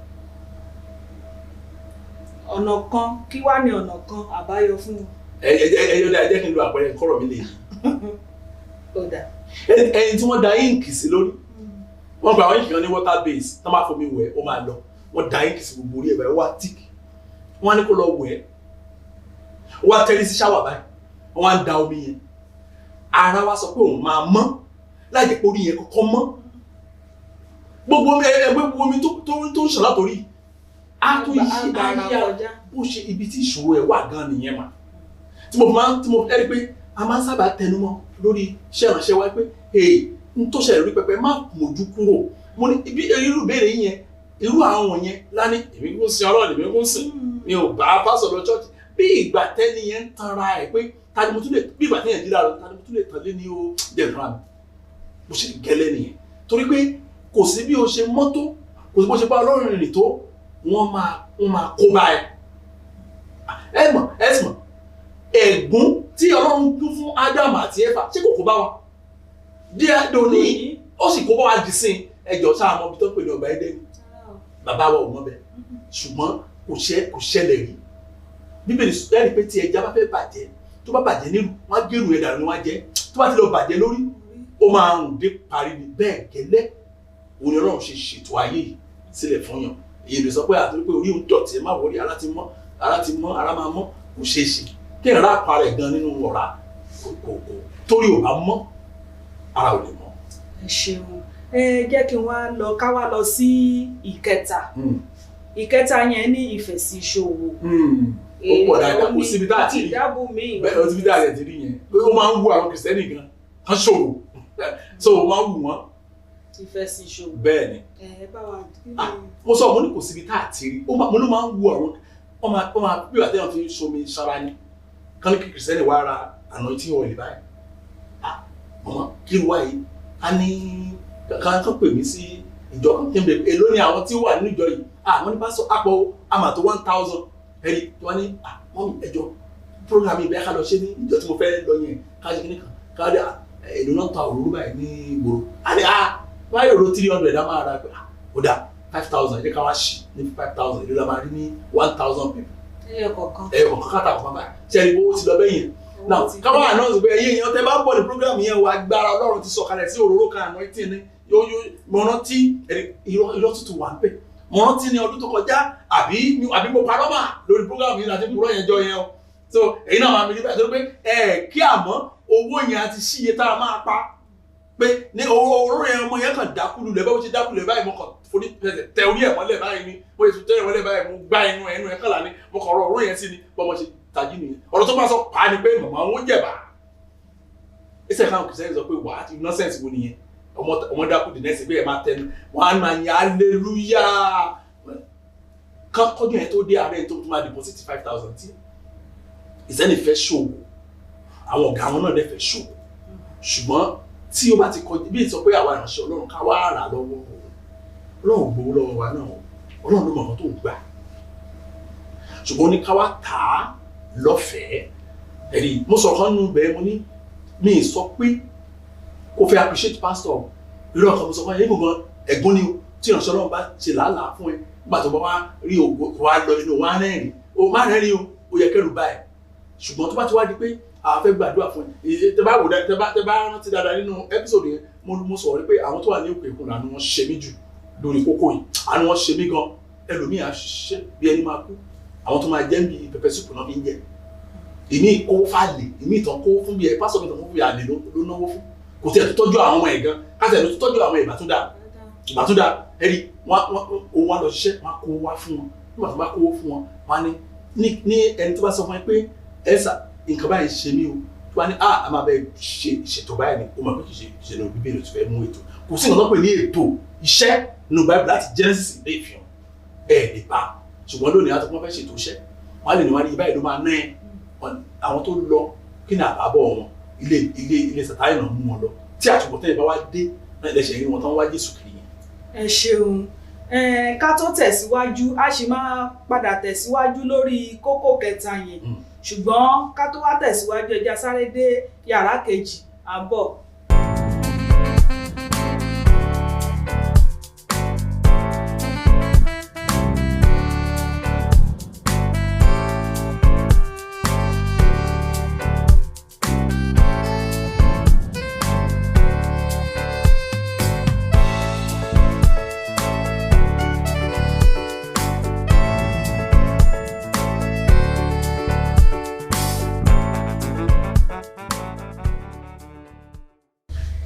ọ̀nà kan kí wá ní ọ̀nà kan àbáyọ fún un. ẹ jẹ́ kí n lo àpẹẹrẹ kọ́rọ̀ mi lè yí. ẹni tí wọ́n da íǹkì sí lórí wọ́n gba àwọn íǹkì kan ní water base tó máa fomi wẹ̀ ó máa lọ wọ́n da íǹkì sí gbogbo orí ẹ̀ báyìí ó wá tíìkì wọ́n á ní kó lọ wẹ̀ ó wá tẹ́lẹ̀ sí ṣáwà báyìí wọ́n á da omi yẹn ara wa sọ pé òun máa mọ́ láì jẹ́ pé orí yẹn kọ́kọ́ mọ́ gbogbo omi tó ń ṣàn látòrí á tó yí ara bó ṣe ibi tí ìṣòro ẹ̀ wà gan nìyẹn mà tí mo rí pé a máa ń sábà tẹnumọ́ lórí iṣẹ́ ìránṣẹ́ wa pé n tó ṣẹlẹ̀ rí pẹpẹ má mójú kúrò mo ní ibi irú ìbéèrè yẹn irú àwọn yẹn lání èmi kò sin Ọlọ́run èmi kò sìn mi ò bá pásọ̀ lọ church bí ìgbà tẹ́ni yẹn ń tanra ẹ̀ pé tani mo tún lè bí ìgbà tẹ́yìn ìdílé àrùn tani mo tún lè tàn lé ní o jẹ́ ìfúnra mi bó ṣe gẹ́lẹ́ nìyẹn torí pé kò sí bí o ṣe mọ́tò kò sí bó ṣe bá Ọlọ́run rìn tó wọ́n máa kó bá ẹ mọ̀ ẹ̀gún tí Ọlọ́run dún fún Ádámù àti Éfà ṣé kò kó bá wa díẹ̀ dòní ó sì kó bá wa dì sí ẹjọ́ sáà mọ́ bí tó pè ní ọgbà Édẹ́nì bàbá wa ò mọ̀ bẹ́ẹ̀ ṣùgbọ́n kò ṣẹlẹ̀ rí Bíbélì ẹni pé tí ẹja bá fẹ́ bàjẹ́ tó bá bàjẹ́ nílùú wọ́n á gẹ̀rù ẹ̀dà ni wọ́n á jẹ́ tó bá ti lọ bàjẹ́ lórí ó máa ń dé parí ni bẹ́ẹ̀ gẹ́lẹ́ òun ni Ọlọ́run ṣe ṣètò ayé yìí sílẹ̀ fún yàn èyí lè sọ pé àti pé orí ń dọ̀tí ẹ má wọrí ara ti mọ́ ara máa mọ́ kò ṣeé ṣe kí ẹ̀rọ àpá rẹ̀ gan nínú ọ̀rá kò torí ò bá mọ́ ara ò lè mọ́. ẹ ṣeun jẹ́ kí n ká wá lọ sí ìkẹta yẹn ní ìfẹ̀sí ìṣòwò. ó pọ̀ dáadáa kò síbi tá a ti rí bẹ́ẹ̀ lọ síbi tá a ti rí yẹn pé ó máa ń wú àwọn kìrìsìtẹ́nì gan kan ṣòwò so ó máa ń wù wọ́n. ìfẹ̀sí ìṣòwò. bẹ́ẹ̀ ni mo sọ mo ní kò síbi tá a ti rí mo ló máa ń wú àwọn wọ́n máa bí wàá tẹ́wọ̀n fi ń ṣomi sára ní kán ní kí kìrìsìtẹ́nì wá ra anointing oil báyìí mọ̀mọ́ kí ló wá yìí a ní kankan pè mí sí ìjọ kan kí n bèrè èló ni àwọn tí ó wà nínú ìjọ yìí wọ́n ní pásọ àpò àmàtó 1000 ẹni wọ́n ní mọ́mí ẹjọ́ program ibẹ̀ ká lọ ṣe ní ìjọ tí mo fẹ́ lọ yẹn káàdì kìíní kan káàdì èlò náà ta òróró báyìí ní ìgboro àdé wáyé òróró 300 á máa ra pé ó dà 5000 ẹ̀jẹ̀ ká wá ṣì ní 5000 èlò la máa rí ní 1000 people. ẹ̀yọ̀kọ̀kan kátà kọ̀ọ̀kan báyìí ṣe ẹni owó ti lọ bẹ́yìn náà káwọn àná ọ̀sùn pé ẹ̀yìn èèyàn tẹ́ bá ń bọ̀ ní program yẹn wà agbára Ọlọ́run ti sọ̀kalẹ̀ sí òróró kan àná ìtì ní mo rántí irọ́ tuntun wà ń bẹ̀ mo rántí ní ọdún tó kọjá àbí mo parọ́ mà lórí program yìí láti kúrọ́ yẹn jọ yẹn o so èyí náà máa mi níbẹ̀ tó pé kí àmọ́ owó yẹn àti síye tá a máa pa pé ní òróró yẹn ọmọ yẹn kàn dákúlù lẹ̀ bá ó ti dákúlù lẹ̀ báyìí mo kàn forí tẹ orí ẹ̀ mọ́lẹ̀ báyìí ni mo èso tẹ ẹ̀ mọ́lẹ̀ báyìí mo gbá ẹnu ẹ̀ kàlà ni mo kàn rọ òróró yẹn sí ni bọ́mọ ṣe tají nìyẹn ọ̀rọ̀ tó bá sọ pa ni pé màmá wọn jẹ̀bà ẹsẹ̀ kan kìí sẹ́yìn sọ pé wà á ti nọ́sẹ̀nsì wo nìyẹn ọmọ dákú dì nẹ́sì bí ẹ̀ máa tẹnu wọn á máa yan aleluya kọ́jú yẹn tó dé ààrẹ tó máa deposit 5000 tí ìsẹ́ni fẹ́ ṣòwò àwọn ọ̀gá wọn náà dẹ̀ fẹ́ ṣòwò ṣùgbọ́n tí ó bá ti kọjú bí ìsọ pé àwa ìránṣẹ́ Ọlọ́run ká wá rà lọ́wọ́ Ọlọ́run gbowó lọ́wọ́ wa náà Ọlọ́run ló mọ̀ nǹkan tó ń gbà ṣùgbọ́n ní ká wá tà á lọ́fẹ̀ẹ́ ẹ̀rí mo sọ kan nínú bẹ́ẹ̀ mo ní mi sọ pé kò fẹ́ appreciate pastor irú ọkàn mo sọ fún ẹ gbogbo ẹ̀gbọ́n ni o tí ìránṣẹ́ Ọlọ́run bá ṣe làálàá fún ẹ nígbà tó bá wá rí ògo wá lọ inú wa rẹ́rìn o má rẹ́rìn o yẹ kẹ́rù báyìí ṣùgbọ́n tó bá ti wá di pé a fẹ́ gbàdúrà fún ẹ tẹ bá wò tẹ bá rántí dáadáa nínú episode yẹn mo sọ̀rọ̀ pé àwọn tó wà ní òkè òkun àánú wọn ṣe mí jù lórí kókó yìí àánú wọn ṣe mí gan ẹlòmíì á ṣiṣẹ́ bí ẹni máa kú àwọn tó máa jẹ́ bí pẹpẹ súpù náà fi ń jẹ ìmí kó fàlè ìmí ìtàn kó fún bí ẹ pásọ̀ mi tàn fún bí àlè ló náwó fún kò tí ẹ̀ tó tọ́jú àwọn ọmọ ẹ̀ gan káṣẹ̀ ló tó tọ́jú àwọn ìbátúndà ẹ̀rí òun wá lọ ṣiṣẹ́ máa kó wá fún wọn nígbà tó bá kó fún wọn wá ní ẹni tó bá sọ fún ẹ pé ẹ̀sà nǹkan báyìí ṣe mí o tó bá ní a máa bẹ ṣètò báyìí ni ó máa pé kì í ṣe ní Bíbélì tó fẹ́ mú ètò kò sí nǹkan tó pè ní ètò iṣẹ́ nínú Báíbù láti Genesis ilé ìfihàn lè bá ṣùgbọ́n lónìí àti wọ́n fẹ́ ṣètò iṣẹ́ wọ́n á lè ní wọ́n ní báyìí ló máa ná ẹ̀ àwọn tó lọ kí ni àbábọ̀ wọn ilé Sátánì náà mú wọn lọ tí àtúbọ̀tán ìbá wá dé náà ilẹ̀ ṣẹ̀yìn wọn tán wá Jésù kiri yẹn. ẹ ṣeun ká tó tẹ̀síwájú a sì máa padà tẹ̀síwájú lórí kókó kẹta yẹn ṣùgbọ́n ká tó wá tẹ̀síwájú ẹja sáré dé yàrá kejì àbọ̀.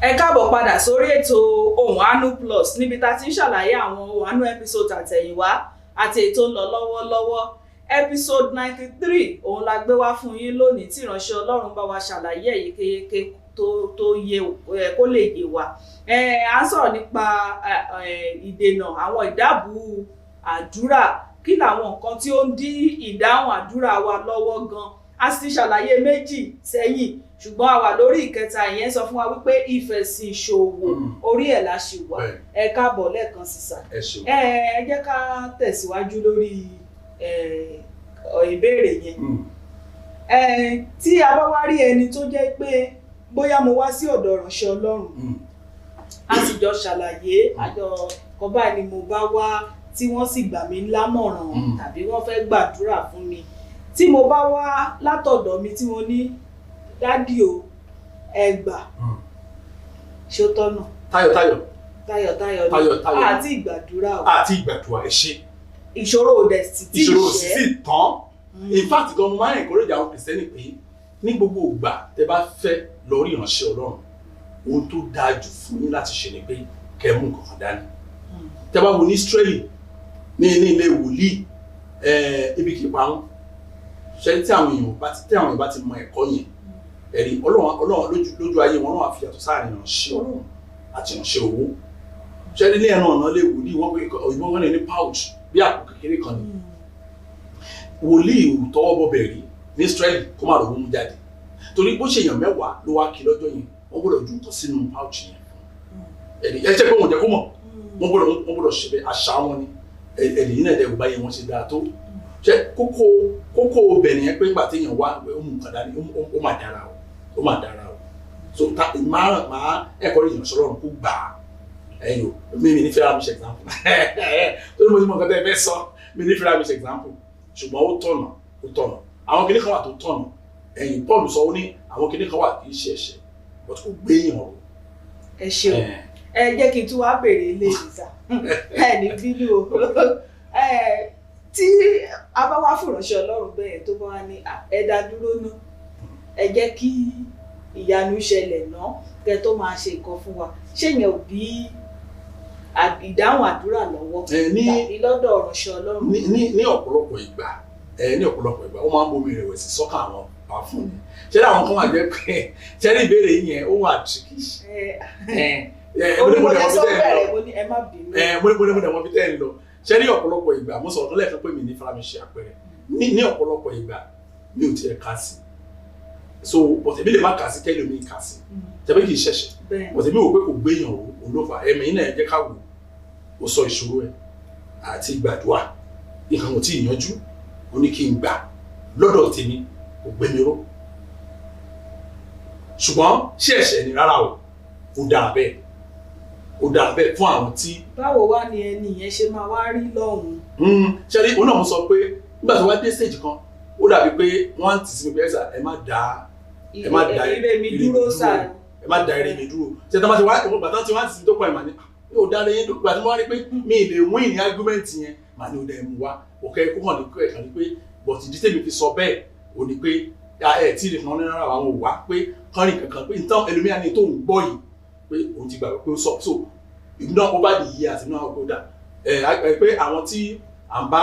Ẹ káàbọ̀ padà sórí ètò Ohùn Àánú Plus níbi tá ti ń ṣàlàyé àwọn Ohùn Àánú episode àtẹ̀yìnwá àti ètò ń lọ lọ́wọ́lọ́wọ́ episode 93 òun la gbé wá fún yín lónìí tí ìránṣẹ́ Ọlọ́run bá wa ṣàlàyé yékéyéké tó yé kó lè yé wa. À ń sọ̀rọ̀ nípa ìdènà àwọn ìdábù àdúrà kí làwọn nǹkan tí ó ń dí ìdáhùn àdúrà wa lọ́wọ́ gan. A sì ṣàlàyé méjì sẹ́yìn ṣùgbọ́n a wà lórí ìkẹta ìyẹn sọ fún wa wípé ìfẹ̀sìn ìṣòwò orí ẹ̀ la ṣì wà. Ẹ káàbọ̀ lẹ́ẹ̀kan sísà. Ẹ jẹ́ ká tẹ̀síwájú lórí ìbéèrè yẹn. Tí a bá wá rí ẹni tó jẹ́ pé bóyá mo wá sí ọ̀dọ̀ ìránṣẹ́ Ọlọ́run a sì jọ ṣàlàyé àjọ kan báyìí ni mo bá wá tí wọ́n sì gbà mí lámọ̀ràn tàbí wọ́n fẹ́ gbàdúrà fún mi tí mo bá wá látọ̀dọ̀ mi tí mo ní dádì o ẹgbà ṣó tọ́nà. Táyọ̀ àti ìgbàdúrà o. Àti ìgbàdúrà ẹ ṣe. Ìṣòro òdẹ̀ sì tí ìṣòro sì sì tán. In fact gan mo máa ń encourage àwọn Kìrìsìtẹ́nì pé ní gbogbo ìgbà tẹ bá fẹ́ lọ rí ìránṣẹ́ Ọlọ́run ohun tó dáa jù fún yín láti ṣe ni pé kẹ́ mú nǹkan kan dání. Tẹ bá wo ní Ísírẹ́lì ní ilé wòlíì ibi kì í pa wọn. Ṣé tí àwọn èèyàn bá ti mọ ẹ̀kọ́ yẹn ẹ̀rí Ọlọ́run lójú ayé wọn náà fi yàtọ̀ sáàrin ìránṣẹ́ Ọlọ́run àti ìránṣẹ́ owó. Ṣé nílé ẹ̀rọ ọ̀nà lè wòlíì wọ́n pé òyìnbó wọn ní pouch bí àpò kékeré kan ni. wòlíì tọwọ́ bọ bẹ̀rí ní Israeli kó má rówó mú jáde torí bó ṣe èèyàn 10 ló wá kí lọ́jọ́ yẹn wọ́n gbọ́dọ̀ ju nǹkan sínú pouch yẹn ẹ̀rí ẹ jẹ́ pé wọ́n jẹ́ kó mọ̀ wọ́n gbọ́dọ̀ ṣe bẹ́ẹ̀ àṣà wọn ni ẹ̀rí yìí náà dẹ̀ báyẹn wọ́n ṣe dáa tó ṣe kókó bẹ̀ nìyẹn pé nígbà téèyàn wá ó mú nǹkan dání ó máa dára o so máa ẹ̀kọ́ rẹ̀ yàn sọ̀rọ̀ kó gbà á ẹ̀yìn o mi ní fẹ́ràn mi ṣe example torí mo ti mọ̀ nǹkan tẹ́ ẹ fẹ́ sọ mi ní fẹ́ràn mi ṣe example ṣùgbọ́n ó tọ̀nà àwọn kìnnìkan wà tó tọ̀nà ẹ̀yìn Paul sọ ó ní àwọn kìnnìkan wà kì í ṣe ẹ̀ṣẹ̀ but kò gbé èèyàn o. ẹ ṣeun ẹ jẹ́ kí n tún wá béèrè ilé ìsà ẹ ní bínú o tí a bá wá fìránṣẹ́ Ọlọ́run bẹ́ẹ̀ tó bá wá ní ẹ dá dúró ná ẹ jẹ́ kí ìyanu ṣẹlẹ̀ ná kẹ́ tó máa ṣe nǹkan fún wa ṣé yẹn ò bí ìdáhùn àdúrà lọ́wọ́ tàbí lọ́dọ̀ ìránṣẹ́ Ọlọ́run. ní ọ̀pọ̀lọpọ̀ ìgbà ó máa ń bomi ìrẹ̀wẹ̀sì sọ́kàn àwọn àfúnni ṣé àwọn kan wà jẹ́ pé ṣẹ́rí ìbéèrè yìí yẹn ó wà tricky. onímọ̀lẹ́ sọ bẹ̀rẹ̀ mo ní ẹ má bínú. mo fi tẹ́ ẹ lọ ṣẹ́rí ọ̀pọ̀lọpọ̀ ìgbà mo sọ̀rọ̀ lẹ́ẹ̀kan pé mi ní fara mi ṣe àpẹẹrẹ ní ọ̀pọ̀lọpọ̀ ìgbà mi ò tiẹ̀ kà sí so bọ̀tẹ̀ mi lè má kà sí kẹ́lẹ́ mi kà sí tẹ̀bí kì í ṣẹ̀ṣẹ̀ bọ̀tẹ̀ mi wò pé kò gbéyàn o ló fà ẹ̀mí náà jẹ́ ká wò ó sọ ìṣòro ẹ̀ àti ìgbàdúrà nǹkan kò tí ì yanjú ó ní kí n gbà lọ́dọ̀ tèmi kò gbé mi ró ṣùgbọ́n ṣé ẹ̀ṣẹ̀ ni rárá o ó dáa bẹ́ẹ̀ fún àwọn tí. báwo wá ni ẹni yẹn ṣe máa wá rí lọ́hùn-ún. ṣe rí òun náà mo sọ pé nígbà tó wá dé stage kan ó dàbí pé wọ́n ti sinmi pé ẹ má da ire mi dúró sáà. ẹ má da ire mi dúró ṣe tí wọ́n ti wá bàtà tí wọ́n ti sinmi tó pọ̀ ẹ̀ mà ní yóò dára yẹn tó gbà tí wọ́n rí pé mi ì lè win ní argument yẹn mà ní ó dẹ̀ mú wa òkè kó hàn ní ẹ̀ka ní pé but ìdí tèmi fi sọ bẹ́ẹ̀ ò ní pé ẹ̀ tí ìrìnkàn ní rárá àwọn ò wá pé kọ́rin kankan pé nǹkan ẹlòmíà ní tó ń gbọ́ yìí pé òun ti gbàgbọ́ pé ó sọ so ìdúná over the years ìdúná ọkọ̀ dà pé àwọn tí à ń bá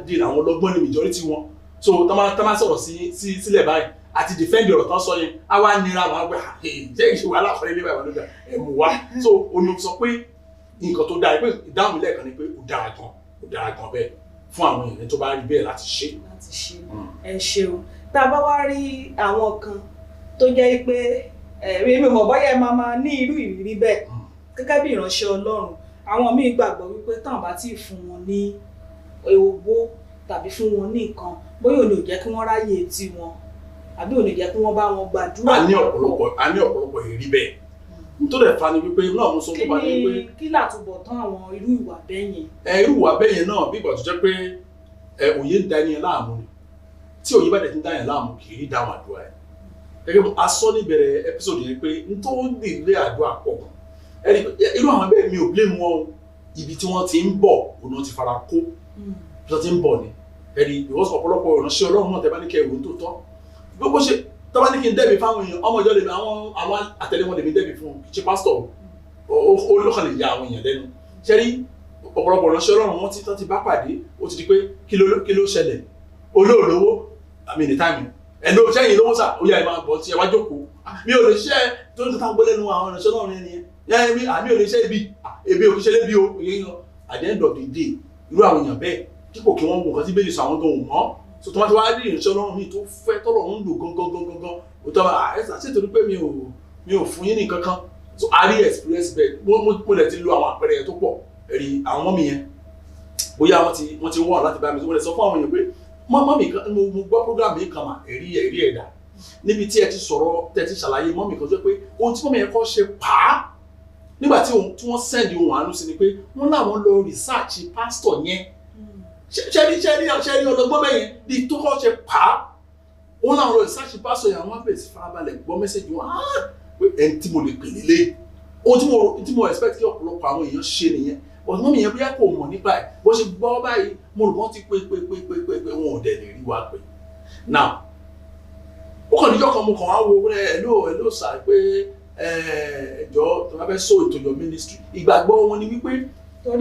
dìrì àwọn ọlọ́gbọ́n ní majority wọn so tá máa sọ̀rọ̀ sílẹ̀ báyìí àti defend ọ̀rọ̀ tán sọ yẹn á wá nira wọn gbà jẹ́ ìṣe wàhálà fún ilé bàbá lóga ẹ̀mú wa so òun sọ pé nǹkan tó dáa pé ìdáhùn mi lẹ́ẹ̀kan ni pé ó dára gan bẹ́ẹ̀ fún àwọn èèyàn tó bá rí bẹ́ẹ̀ láti ṣe. ẹ ṣeun tá a bá wá rí àwọn kan tó jẹ́ pé èmi mọ̀ bóyá ẹ máa ní irú ìrírí bẹ́ẹ̀ gẹ́gẹ́ bí ìránṣẹ́ Ọlọ́run àwọn míì gbàgbọ́ wípé táwọn bá ti fún wọn ní owó tàbí fún wọn ní nǹkan bóyá ò ní jẹ́ kí wọ́n ráyè tiwọn àbí ò ní jẹ́ kí wọ́n bá wọn gbàdúrà. a ní ọ̀pọ̀lọpọ̀ ìrírí bẹ́ẹ̀ nítorí ẹ̀fà ni wípé náà mo sọ fún wa ní pé. kí làtúbọ̀ tán àwọn irú ìwà bẹ́ẹ̀ yẹn. irú ìwà bẹ́ẹ̀ yẹn náà bí ìgbà tó jẹ́ pé òye ń da ẹni yẹn láàmú ni tí òye bá dẹ̀ ti ń dá yẹn láàmú kì í rí dáhùn àdúrà ẹ̀ gẹ́gẹ́ bí a sọ níbẹ̀rẹ̀ episode yẹn pé n tó ń dìlé àdúrà pọ̀ ẹni irú àwọn bẹ́ẹ̀ mi ò blame wọn ibi tí wọ́n ti ń bọ̀ òun náà ti fara kó bí wọ́n ti ń bọ̀ ni ẹni ìwọ́sọ̀ ọ̀pọ̀lọpọ̀ ìránṣẹ́ Ọlọ́run náà tẹ́ bá ní kẹ́ ìròyìn tó tọ́ gbogbo ṣe tọ́ bá ní kí n dẹ́bi fáwọn èèyàn ọmọ ìjọ lèmi àwọn àtẹlẹwọ́n lèmi dẹ́bi fún kìí ṣe pásítọ̀ olókàn lè ya àwọn èèyàn lẹ́nu ṣe rí ọ̀pọ̀lọpọ̀ ìránṣẹ́ Ọlọ́run wọn ti bá pàdé ó ti di pé kí ló ṣẹlẹ̀ olóòlówó àmì ní táìmù ẹ̀lò ṣẹ́yìn lówó sà ó yá ẹ máa bọ̀ tí ẹ wá jókòó mi ò lè ṣe tó ń tán gbọ́lẹ́nu àwọn ìránṣẹ́ Ọlọ́run ẹni yẹn mi ò lè ṣe ebi ò kí ṣe lébi o èyí at the end of the day irú àwọn èèyàn bẹ́ẹ̀ dípò kí wọ́n wo nǹkan tí bẹ́ẹ̀ sọ àwọn gan ò mọ́ so tó máa ti wá rí ìrìnsẹ́ Ọlọ́run mi tó fẹ́ tọ́lọ́run ń lò gangan ó tọ́ ẹ̀sà sí torí pé mi ò fún yín ní nǹkan kan so a rí experience bẹ́ẹ̀ mo lè ti lo àwọn àpẹẹrẹ yẹn tó pọ̀ ẹ̀rí àwọn mọ́mì yẹn bóyá wọ́n ti wọ́n láti bá mi mo lè sọ fún àwọn èèyàn pé mọ́mì kan mo gbọ́ program yìí kan mà ẹ̀rí ẹ̀dá níbi tí ẹ ti sọ̀rọ̀ tẹ́ ti ṣàlàyé mọ́mì kan jẹ́ pé ohun tí mọ́mì yẹn kọ́ ṣe pàá nígbà tí wọ́n send ohun àánú sí ni pé wọ́n láwọn lọ research pastor yẹn ṣẹ́rí ọlọ́gbọ́n bẹ́yẹn bí tó kọ́ ṣe pa á ó láwọn ọ̀rọ̀ ìsáṣì pásọ yẹn àwọn abẹ́rẹ́ sí farabalẹ̀ gbọ́ mẹ́sẹ̀jì wọn pé ẹni tí mo lè pè nílé ohun tí mo expect kí ọ̀pọ̀lọpọ̀ àwọn èèyàn ṣe nìyẹn ọ̀dùn mọ́mí yẹn bóyá kò mọ̀ nípa ẹ̀ bó ṣe gbọ́ báyìí mo rò wọ́n ti pé wọn ò dẹ̀ lè rí wa pé now ó kàn níjọ́ kan mo kàn wá wo hello sà pé ẹ̀jọ́ tó bá fẹ́ so ètò your ministry ìgbàgbọ́ wọn ni wípé wọn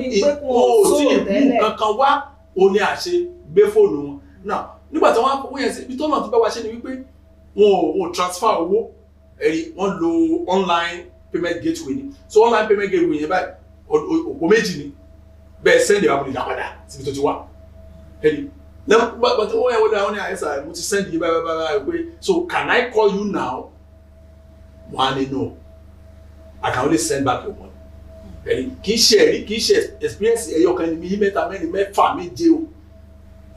ò tí ì mú kankan wá ó ní àṣẹ gbé fóònù wọn náà nígbà tí wọ́n fowó yẹn sí ibi tó náà ti bá wa ṣe ni wípé wọn ò transfer owó ẹ̀rí wọ́n lo online payment gateway ni so online payment gateway yẹn báyìí òpó méjì ni bẹ́ẹ̀ sẹ́ndì àwọn olùdá padà síbi tó ti wá ẹ̀rí but wọ́n yẹ wọ́n dá wọ́n ní àyẹ̀sà mo ti send yìí báyìí pé so can I call you now? Wọ́n á ní no, I can only send back your money. Kì í ṣe experience ẹ̀yọ̀kan ní mi mẹ́ta mẹ́rin mẹ́fà méje o.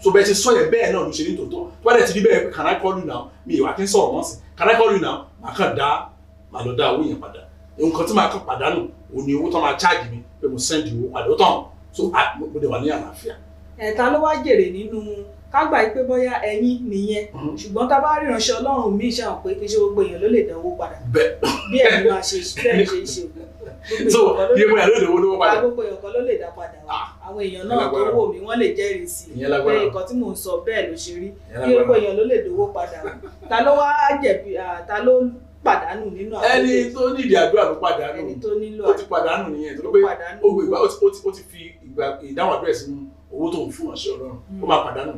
So bẹ́ẹ̀ ti sọ yẹ bẹ́ẹ̀ náà ló ṣe ní tòótọ́ tó bá dẹ̀ ti rí bẹ́ẹ̀ can I call you now? Mi ìwà kí n sọ̀rọ̀ mọ́ sí can I call you now? Màá lọ dá owó yẹn padà. Nǹkan tí màá kàn pàdánù òun ni owó tó máa charge mi pé mo send owó padà ó tán so mo dẹ̀ wà ní àlàáfíà. Ta ló wá jèrè nínú kágbà pé bóyá ẹ̀yin nìyẹn ṣùgbọ́n tá a bá rìránṣẹ́ Ọlọ́run míì ṣàwọn pé kí ṣe gbogbo èèyàn ló lè dánwó padà bí ẹ̀yin máa ṣe bẹ́ẹ̀ ṣe ṣe so bí ẹgbẹ́ yàrá ló lówó padà gbogbo èèyàn kan ló lè dá padà àwọn èèyàn náà tó wò mí wọ́n lè jẹ́rìí sí i pé nǹkan tí mò ń sọ bẹ́ẹ̀ ló ṣe rí bí gbogbo èèyàn ló lè dówó padà ta ló wá jẹ̀bi ta ló pàdánù nínú àwọn ẹni tó nídìí àdúrà ló pàdánù ẹni tó nílò ó ti pàdánù nìyẹn tó pé ó ti fi ìdáhùn àdúrà sínú owó tó ń fún ọ̀ṣẹ́ Ọlọ́run ó máa pàdánù.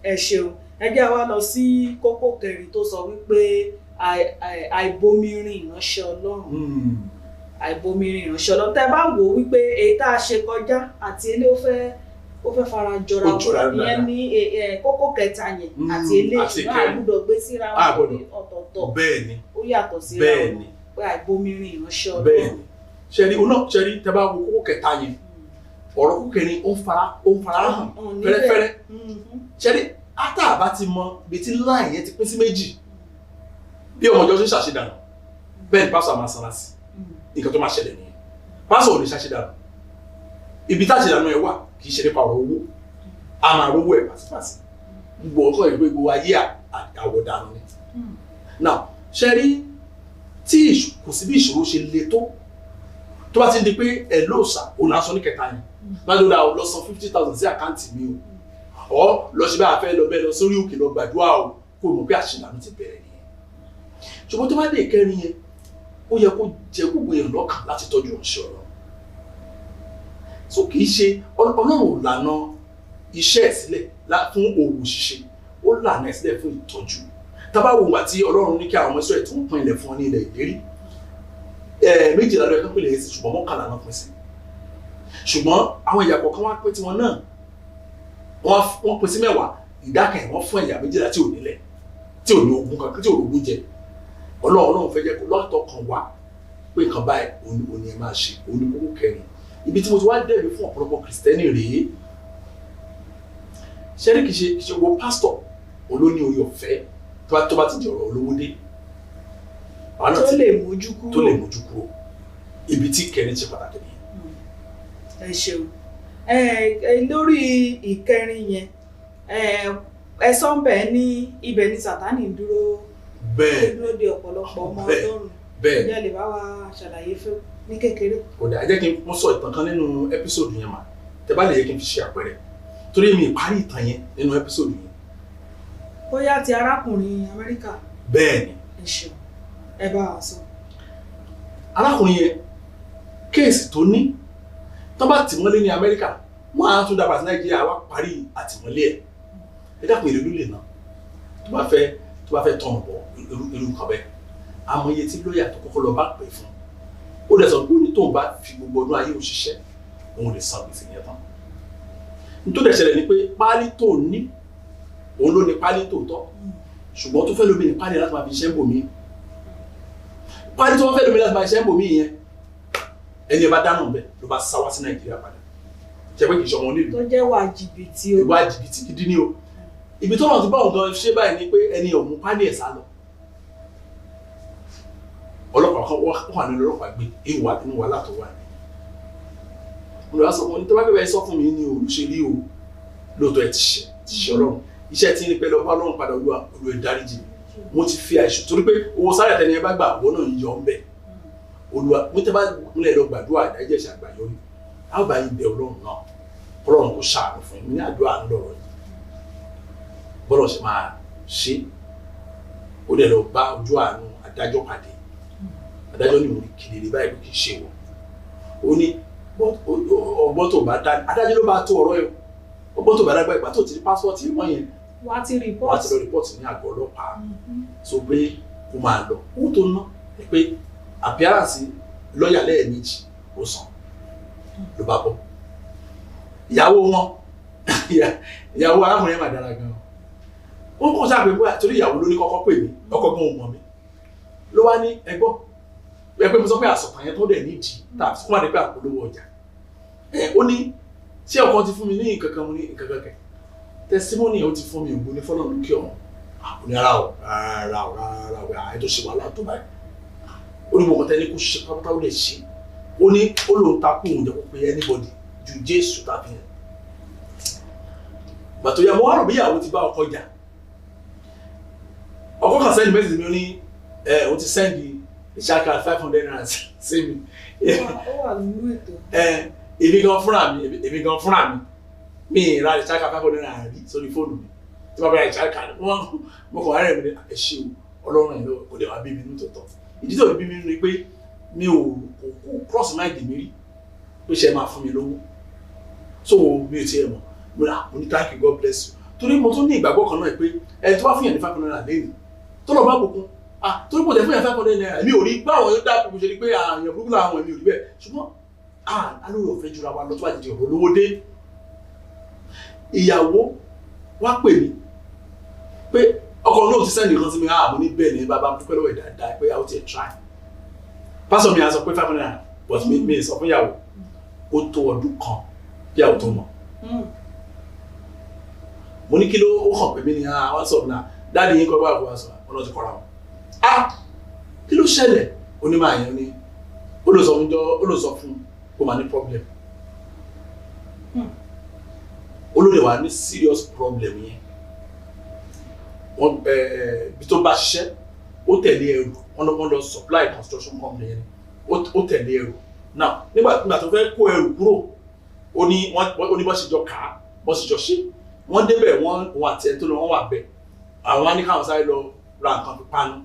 Ẹ ṣeun ẹ jẹ́ wá lọ sí kókó kẹrin tó sọ wípé àìbomirin ìránṣẹ́ Ọlọ́run àìbomirin ìránṣẹ́ Ọlọ́run tẹ́ bá wò wípé èyí tá a ṣe kọjá àti ilé ó fẹ́ fara jọra wọn ìyẹn ní kókó kẹta yẹn àti ilé ìṣúná àgbúdọ̀ gbé síra wọn ní ọ̀tọ̀ọ̀tọ̀ bẹ́ẹ̀ni ó yàtọ̀ síra wọn pé àìbomirin ìránṣẹ́ Ọlọ́run. Bẹ́ẹ̀ni ṣẹ́rí tẹ́ bá wo kókó kẹta yẹn ọ̀rọ̀ kókó kẹrin ó ń fara hàn fẹ́rẹ́fẹ́rẹ́ ṣẹ́rí átà àbá ti mọ ibi tí láì yẹn ti pín sí méjì bí ọmọ ìjọ ṣe ń ṣàṣedànù bẹ́ẹ̀ ni pásọ̀ máa sanra sí nǹkan tó máa ṣẹlẹ̀ nìyẹn pásọ̀ ò lè ṣàṣedànù ibi tá àṣedànù ẹ̀ wà kì í ṣe nípa ọ̀rọ̀ owó a máa rówó ẹ̀ pàṣípàṣí gbogbo ọkọ̀ ìgbé gbogbo ayé àwọ̀dànù ni. now ṣẹ́rí tí kò sí bí ìṣòro ṣe le tó bá ti ń di pé ẹ̀ lóòsà òun á sọ ní kẹta yẹn lọ́dọ̀ dà lọ san 50,000 sí àkáǹtì mi o ọ̀ lọ sí bá a fẹ́ lọ bẹ́ẹ̀ lọ sórí òkè lọ gbàdúrà o kó o mọ̀ pé àṣìlànà ti bẹ̀rẹ̀ nìyẹn ṣùgbọ́n tó bá dé ìkẹrin yẹn ó yẹ kó jẹ gbogbo èèyàn lọ́kàn láti tọ́jú ìránṣẹ́ Ọlọ́run so kì í ṣe Ọlọ́run ò lànà iṣẹ́ ẹ̀ sílẹ̀ fún òwò ṣíṣe ó lànà ẹ̀ sílẹ̀ fún ìtọ́jú tábà wò wá tí Ọlọ́run ní kí àwọn ọmọ Ísírẹ́lì tí wọ́n pín ilẹ̀ fún ọ ní ilẹ̀ ìlérí méjìlá lọ́yẹ̀ kan pèlè sí ṣùgbọ́n mọ́kànlá náà pín sí ṣùgbọ́n àwọn ẹ̀yà kọ̀ọ̀kan wá pé tiwọn náà wọ́n pín sí mẹ́wàá ìdákan wọ́n fún ẹ̀yà méjìlá tí ò nílẹ̀ tí ò ní ogún kankan tí ò lógún jẹ Ọlọ́run fẹ́ jẹ́ kó lọ́tọ̀ kan wá pé nǹkan báyìí òní ẹ máa ṣe òní kókó kẹrin ibi tí mo ti wá dẹ̀bi fún ọ̀pọ̀lọpọ̀ kìrìsìtẹ́nì rèé ṣẹ́rí kìí ṣe wo pásítọ̀ olóní orí ọ̀fẹ́ tó bá ti di ọ̀rọ̀ olówó dé tó lè mójú kúrò ibi tí kẹrin ṣe pàtàkì nìyẹn. Ẹ ṣeun lórí ìkẹrin yẹn ẹ sọ bẹ́ẹ̀ ní ibẹ̀ ni Sátánì dúró de ọ̀pọ̀lọpọ̀ ọmọ Ọlọ́run bẹ́ẹ̀ ní ẹ lè bá wa ṣàlàyé fún ní kékeré. Kódà ẹ jẹ́ kí n sọ ìtàn kan nínú ẹ́písòdù yẹn mà tẹ́ bá lè yẹ kí n fi ṣe àpẹẹrẹ torí mi ìparí ìtàn yẹn nínú ẹ́písòdù yẹn. Bóyá ti arákùnrin Amẹ́ríkà. Bẹ́ẹ̀ni. Ẹ ṣeun ẹ bá wa sọ. Arákùnrin yẹn kéèsì tó ní tó bá tìmọ́lé ní Amẹ́ríkà wọ́n á tún dàgbà sí Nàìjíríà wá parí àtìmọ́lé ẹ̀ ẹ dákun èrè ló lè ná tó bá fẹ́ tọ̀nà bọ̀ irú nǹkan bẹ́ẹ̀ àmọ́ iye tí lóyà tó kọ́kọ́ lọ bá pè fún ó dẹ̀ sọ pé ó ní tóun bá fi gbogbo ọdún ayé òṣìṣẹ́ òun lè san gbèsè yẹn tán nítorí ẹ̀ṣẹ̀lẹ̀ ni pé páálí tó ní òun ló ní páálí tó tọ́ ṣùgbọ́n tó fẹ́ lómi ní páálí láti máa fi iṣẹ́ ń bò mí páálí tó wọ́n fẹ́ lómi láti máa fi iṣẹ́ ń bò mí yẹn ẹni ẹ bá dáná bẹ́ẹ̀ ló bá sá wá sí Nàìjíríà padà ṣe pé kì í ṣe ọmọ onílù tó jẹ́ wà jìbìtì o ìwà jìbìtì gidi ni o ibi tó náà ti bá òun gan ṣe báyìí ni pé ẹni ọ̀mú páálí ẹ̀ sá lọ ọlọ́pàá kan wà nínú ọlọ́pàá gbé ìwà nínú wàhálà tó wà ní olùwà sọ fún mi tó bá bẹ̀rẹ̀ sọ fún mi ní olùṣèlú o lóòótọ́ ẹ ti ṣe Ọlọ́run iṣẹ́ tí ń pẹ́ lọ bá Ọlọ́run padà olú ìdáríjì mo ti fi àìsàn torí pé owó sáré àtẹni ẹ bá gbà owó náà yọ ń bẹ̀ olùwà mo tẹ́ bá múlẹ̀ lọ gbàdúrà ìdájẹ́ ìṣàgbàyọrí á bá yín bẹ Ọlọ́run náà Ọlọ́run kò ṣàánú fún mi ní àdúrà ń lọ̀rọ̀ yìí bọ́lọ̀ ṣe máa ṣe ó dẹ̀ lọ bá ojú àánú adájọ́ pàdé adájọ́ ní orí kìlèrè báyìí kì í ṣe wọ́n ó ní ọgbọ́n tó bá dá adájọ́ ló bá tó ọ̀rọ̀ yẹn ọgbọ́n tó bá dá gbàgbà tó ti rí pásítọ̀tì wọ́n yẹn wá ti lọ rìpọ́ọ̀tì ní àgọ́ ọlọ́pàá sọ pé kó máa lọ owó tó ná pé àpíárànsì lọ́ọ̀yà lẹ́ẹ̀mejì ó san ló bá bọ̀ ìyàwó wọn ìyàwó arákùnrin yẹn mà dára gan wọn kàn sáà pé bóyá torí ìyàwó ló ní kọ́kọ́ pè mí ọkọ gan ò mọ̀ mí ló wá ní ẹgbọ́ ẹgbẹ́ mo sọ pé àsọ̀tàn yẹn tó dẹ̀ nídìí tàbí kó má dé pé àpolówó ọjà ó ní ṣé ọkọ ti fún mi ní nǹkan kan mo ní nǹkan kan kẹ testimony ó ti fún mi ògbó ní fọlọ́ lókè ọ̀hún àbúrò rárá àìtó ṣe wàhálà tó báyìí ó ní gbogbo tẹ́lẹ̀ kó ṣe pápátá ó lè ṣe ó ní ó lóun takú òun jẹ́ kó pe anybody ju Jésù tàbí ẹ̀ bàtò yà mọ́ wà rò bí ìyàwó ti bá ọkọ jà ọkọ kan sẹ́ni mẹ́sì mi ó ní ó ti sẹ́ndì ìṣàkà 500 naira sí mi. ó wà nínú ètò. èmi gan fúnra mi mi ìra ìṣàkà 500 naira rí sórí fóònù mi tí wọ́n bá ìṣàkà mo kàn rẹ̀ mi ní ẹ̀ṣẹ̀ Ọlọ́run ẹ̀ lọ́wọ́ kò dẹ̀ wá bí mi nínú tòótọ́ ìdí tó bí mi nínú ni pé mi ò cross mind mi rí pé ṣe máa fún mi lówó so mi ò tiẹ̀ mọ̀ mo ní thank you God bless you torí mo tún ní ìgbàgbọ́ kan náà pé ẹni tó bá fún yàn ní 500 naira lẹ́yìn tó lọ bá bùkún torí kò tẹ̀ fún yàn 500 naira mi ò rí báwọn yóò dáàbò ṣe ni pé àyàn burúkú làwọn èmi ò rí bẹ́ẹ̀ ṣùgbọ́n alóyè ọ̀fẹ́ jura wa lọ tó bá ti di ọ̀rọ̀ lówó dé ìyàwó wá pè mí pé ọkọ náà ti sẹ́ni kan sí mi mo ní bẹ́ẹ̀ ni bàbá dúpẹ́ lọ́wọ́ dáadáa pé àwọn ti ẹ̀ try pásọ̀ mi à sọ pé 500 naira but mi sọ fún ìyàwó ó tó ọdún kan bí àwọn tó mọ̀ mo ní kí ló ó hàn pé mí ni àwọn sọ̀rọ̀ náà dáàdi yín kọ́ bá àbúrò àṣọ ọ̀nà ti kọ́ra wọn kí ló ṣẹlẹ̀ onímọ̀ àyàn ni ó lọ sọ fún kó máa ní problem ó ló lè wà ní serious problem yẹn wọ́n bí tó bá ṣiṣẹ́ ó tẹ̀lé ẹrù wọ́n lọ supply construction company yẹn ó tẹ̀lé ẹrù now nígbà tó fẹ́ kó ẹrù kúrò ó ní bọ́ ṣe jọ kà á bọ́ ṣe jọ ṣe wọ́n débẹ̀ wọ́n àti ẹ̀ tó lọ wọ́n wà bẹ̀ àwọn á ní káwọn sáré lọ ra nǹkan fi panu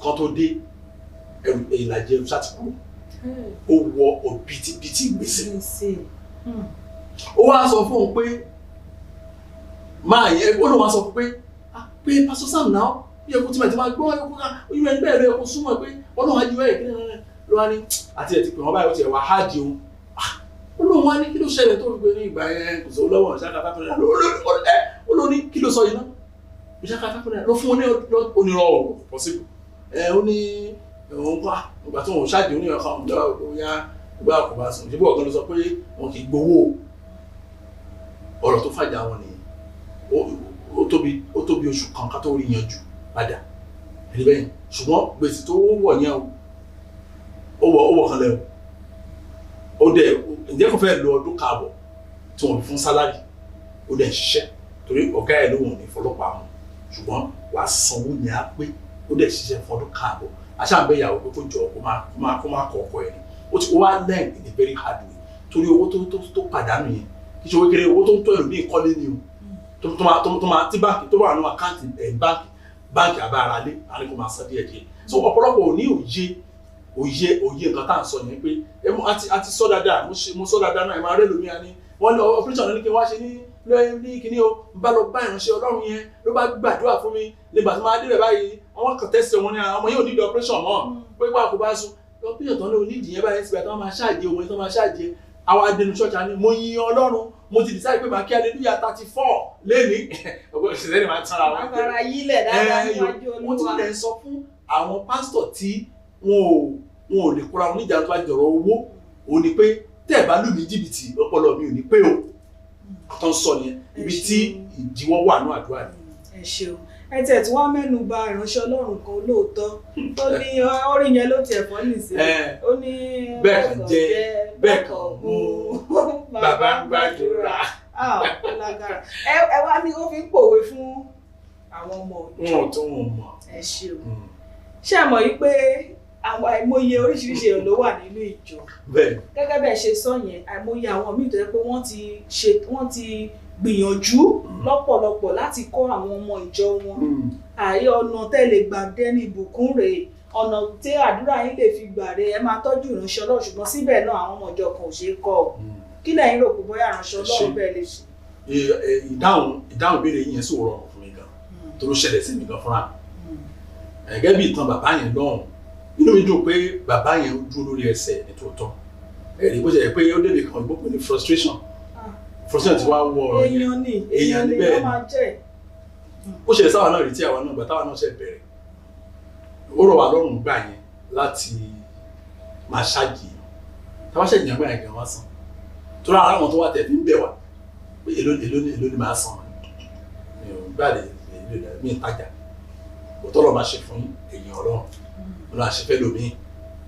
kan tó dé ẹrù ìlàjì ẹrù ṣàtìkú ó wọ òbítíbitì gbèsè ó wá sọ fún un pé máa yẹ ó lọ wá sọ fún pé pásọ Sam náà yẹ kó tí màá ti máa gbọ́ ẹ̀kọ́ ká oyún ẹni bẹ́ẹ̀ lọ ẹ̀kọ́ súnmọ́ pé ọlọ́run ajú ẹ̀ kí ló wá ní àti ẹ̀ ti pè wọ́n báyìí ó ti ẹ̀ wá háàdì òun ó lóun wá ní kí ló ṣẹlẹ̀ tó fi gbé ní ìgbà yẹn kò sówó lọ́wọ́ ìṣàkà 500 ó ló ní kí ló sọ yìí náà ìṣàkà 500 ló fún onírọ̀ possible ó ní òun kọ́ ìgbà tó ń ṣáàjì oníyàn kan bóyá ìgbà kò bá sùn ìdíbò ọ̀gá ló sọ pé wọn kì í gbowó ọ̀rọ̀ tó fàjà wọn nìyẹn ó tóbi oṣù kan ká tó rí yanjú padà ẹni bẹ́ẹ̀ ṣùgbọ́n gbèsè tó wọ̀ yẹn ó wọ̀ kan lẹ́wọ̀ ó dẹ̀ ǹjẹ́ kò fẹ́ lo ọdún káàbọ̀ tí wọ́n fi fún sálárì ó dẹ̀ ṣiṣẹ́ torí ọ̀gá ẹ̀ ló wọ̀n ní fọlọ́pàá wọn ṣùgbọ́n wàá sanwó ní á pé ó dẹ̀ ṣiṣẹ́ fún ọdún káàbọ̀ aṣáàbẹ̀yàwó pé kó jọ kó má kọ̀ ọkọ ẹ̀ ni ó ti wá learn in a very hard way torí owó tó pàdánù yẹn kí ṣe owó kéré owó tó ń tọ́ ẹ̀rù ní ìkọ́lé ni o tó máa tí báńkì tó wà nínú àkáǹtì báńkì àbára lé àní kò máa san díẹ̀díẹ̀ so ọ̀pọ̀lọpọ̀ ò ní òye nǹkan tá à ń sọ yẹn pé àti sọ dáadáa mo sọ dáadáa náà ẹ máa rẹ́ lómi àní wọ́n ní operation ní kí wọ́n ṣe ní kíní o bá lọ bá ìránṣẹ́ Ọlọ́run yẹn ló bá gbàdúrà fún mi nígbà tó máa dé rẹ̀ báyìí àwọn kan tẹ́sí wọn ní àwọn yóò nídìí operation mọ́ pé wà kó bá sùn operation tán ní onídìí yẹn báyìí síbẹ̀ tó máa ṣáàjì òun yẹn tó máa ṣáàjì àwọn adẹnu ṣọ́ọ̀ṣà ni mo yin Ọlọ́run mo ti decide pé màá kí hallelujah 34 lẹ́ni ọgbọ́n ìṣẹ̀lẹ̀ ni màá tán ara wọn. àgbàrá yílẹ̀ dáadáa níwájú Olúwa. mo tún lè sọ fún àwọn pásítọ̀ tí wọn ò lè kóra wọn níjà tó bá jọ̀rọ̀ owó òun ni pé tẹ́ ẹ̀ bá lù mí jìbìtì ọpọlọ mi ò ní pé o tó ń sọ nìyẹn ibi tí ìdíwọ́ wà ní àdúrà ni. ẹ ṣeun ẹ tẹ̀ tí wọ́n mẹ́nu bà ìránṣẹ́ Ọlọ́run kan lóòótọ́ tó ní orin yẹn ló tiẹ̀ fọ́ nìsí ó ní bẹ́ẹ̀ kàn jẹ́ bẹ́ẹ̀ kàn mú bàbá ń gbàdúrà. ó lágbára ẹ wá ní ó fi ń pòwe fún àwọn ọmọ òjò. wọn ò tó wọn mọ. ẹ ṣeun ṣé ẹ mọ̀ yí pé àwọn àìmọye oríṣiríṣi èèyàn ló wà nínú ìjọ. bẹ́ẹ̀ gẹ́gẹ́ bẹ́ẹ̀ ṣe sọ yẹn àìmọye àwọn míì tó yẹ pé wọ́n ti gbìyànjú lọ́pọ̀lọpọ̀ láti kọ́ àwọn ọmọ ìjọ wọn àyè ọ̀nà tẹ́lẹ̀ gbàdé ní ìbùkún rèé ọ̀nà tí àdúrà yín lè fi gbà rèé ẹ máa tọ́jú ìránṣẹ́ Ọlọ́run ṣùgbọ́n síbẹ̀ náà àwọn ọmọ ìjọ kan ò ṣeé kọ́ ọ kí lẹ́yìn rò pé bóyá ìránṣẹ́ Ọlọ́run bẹ́ẹ̀ lè ṣe. ìdáhùn ìbéèrè yẹn sì rọrùn fún mi gan tó ló ṣẹlẹ̀ sí mi gan fúnra mi gẹ́gẹ́ bí ìtàn bàbá yẹn lọ́hùn inú mi dùn pé bàbá yẹn dúró lórí ẹsẹ̀ ní tòótọ́ ẹ̀rí bó ṣe yẹ pé ó débi kan ìgbókùn ní frustration frustration ti wá wọ ọ̀rọ̀ yẹn èèyàn ni wọ́n máa jẹ́. ó ṣẹlẹ̀ sáwọn náà rí tí àwọn náà gbà táwọn náà ṣe bẹ̀rẹ̀ ó rọ̀ wá lọ́rùn gbà yẹn láti máa ṣáàjì táwa ṣẹ̀jì àgbà yẹn gan wá san tó rà àwọn tó wà tẹ̀ fi ń bẹ̀ wá pé èló ni máa san mi ò gbà lè mi ń tajà òótọ́ lọ́ọ́ máa ṣe fún èèyàn ọlọ́run ọlọ́run àṣefẹ́ lómi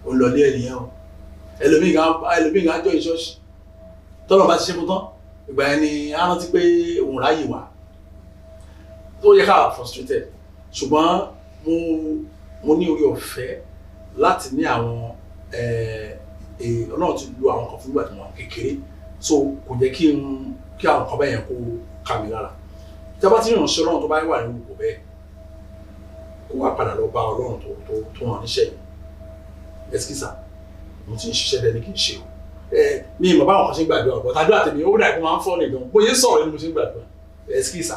ó lọ lé ènìyàn o ẹlòmíì gan jọ ìṣọ́ọ̀ṣì tọ́lọ́ bá ti ṣe fún tán ìgbà yẹn ni a rántí pé òun ráyè wá tó yẹ ká frustrated ṣùgbọ́n mo ní orí ọ̀fẹ́ láti ní àwọn ọlọ́run ti lo àwọn kan fún ìgbà tí wọ́n kékeré so kò jẹ́ kí àwọn kan bẹ́ẹ̀ yẹn kó kà mí lára tí a bá ti rìnrìn ọlọ́run tó bá wà nínú kò bẹ́ẹ̀ kó wá padà lọ bá ọlọ́run tó hàn níṣẹ́ yìí ẹsikísà mo ti ń ṣiṣẹ́ bẹ́ẹ̀ ni kì í ṣe o ní ìmọ̀ báwọn kan ṣe ń gbàdúrà ọ̀pọ̀ tàbí àtẹ̀mí ó dà kó máa ń fọ́ nìkan bóyá sọ̀rọ̀ ni mo ṣe ń gbàdúrà ẹsikísà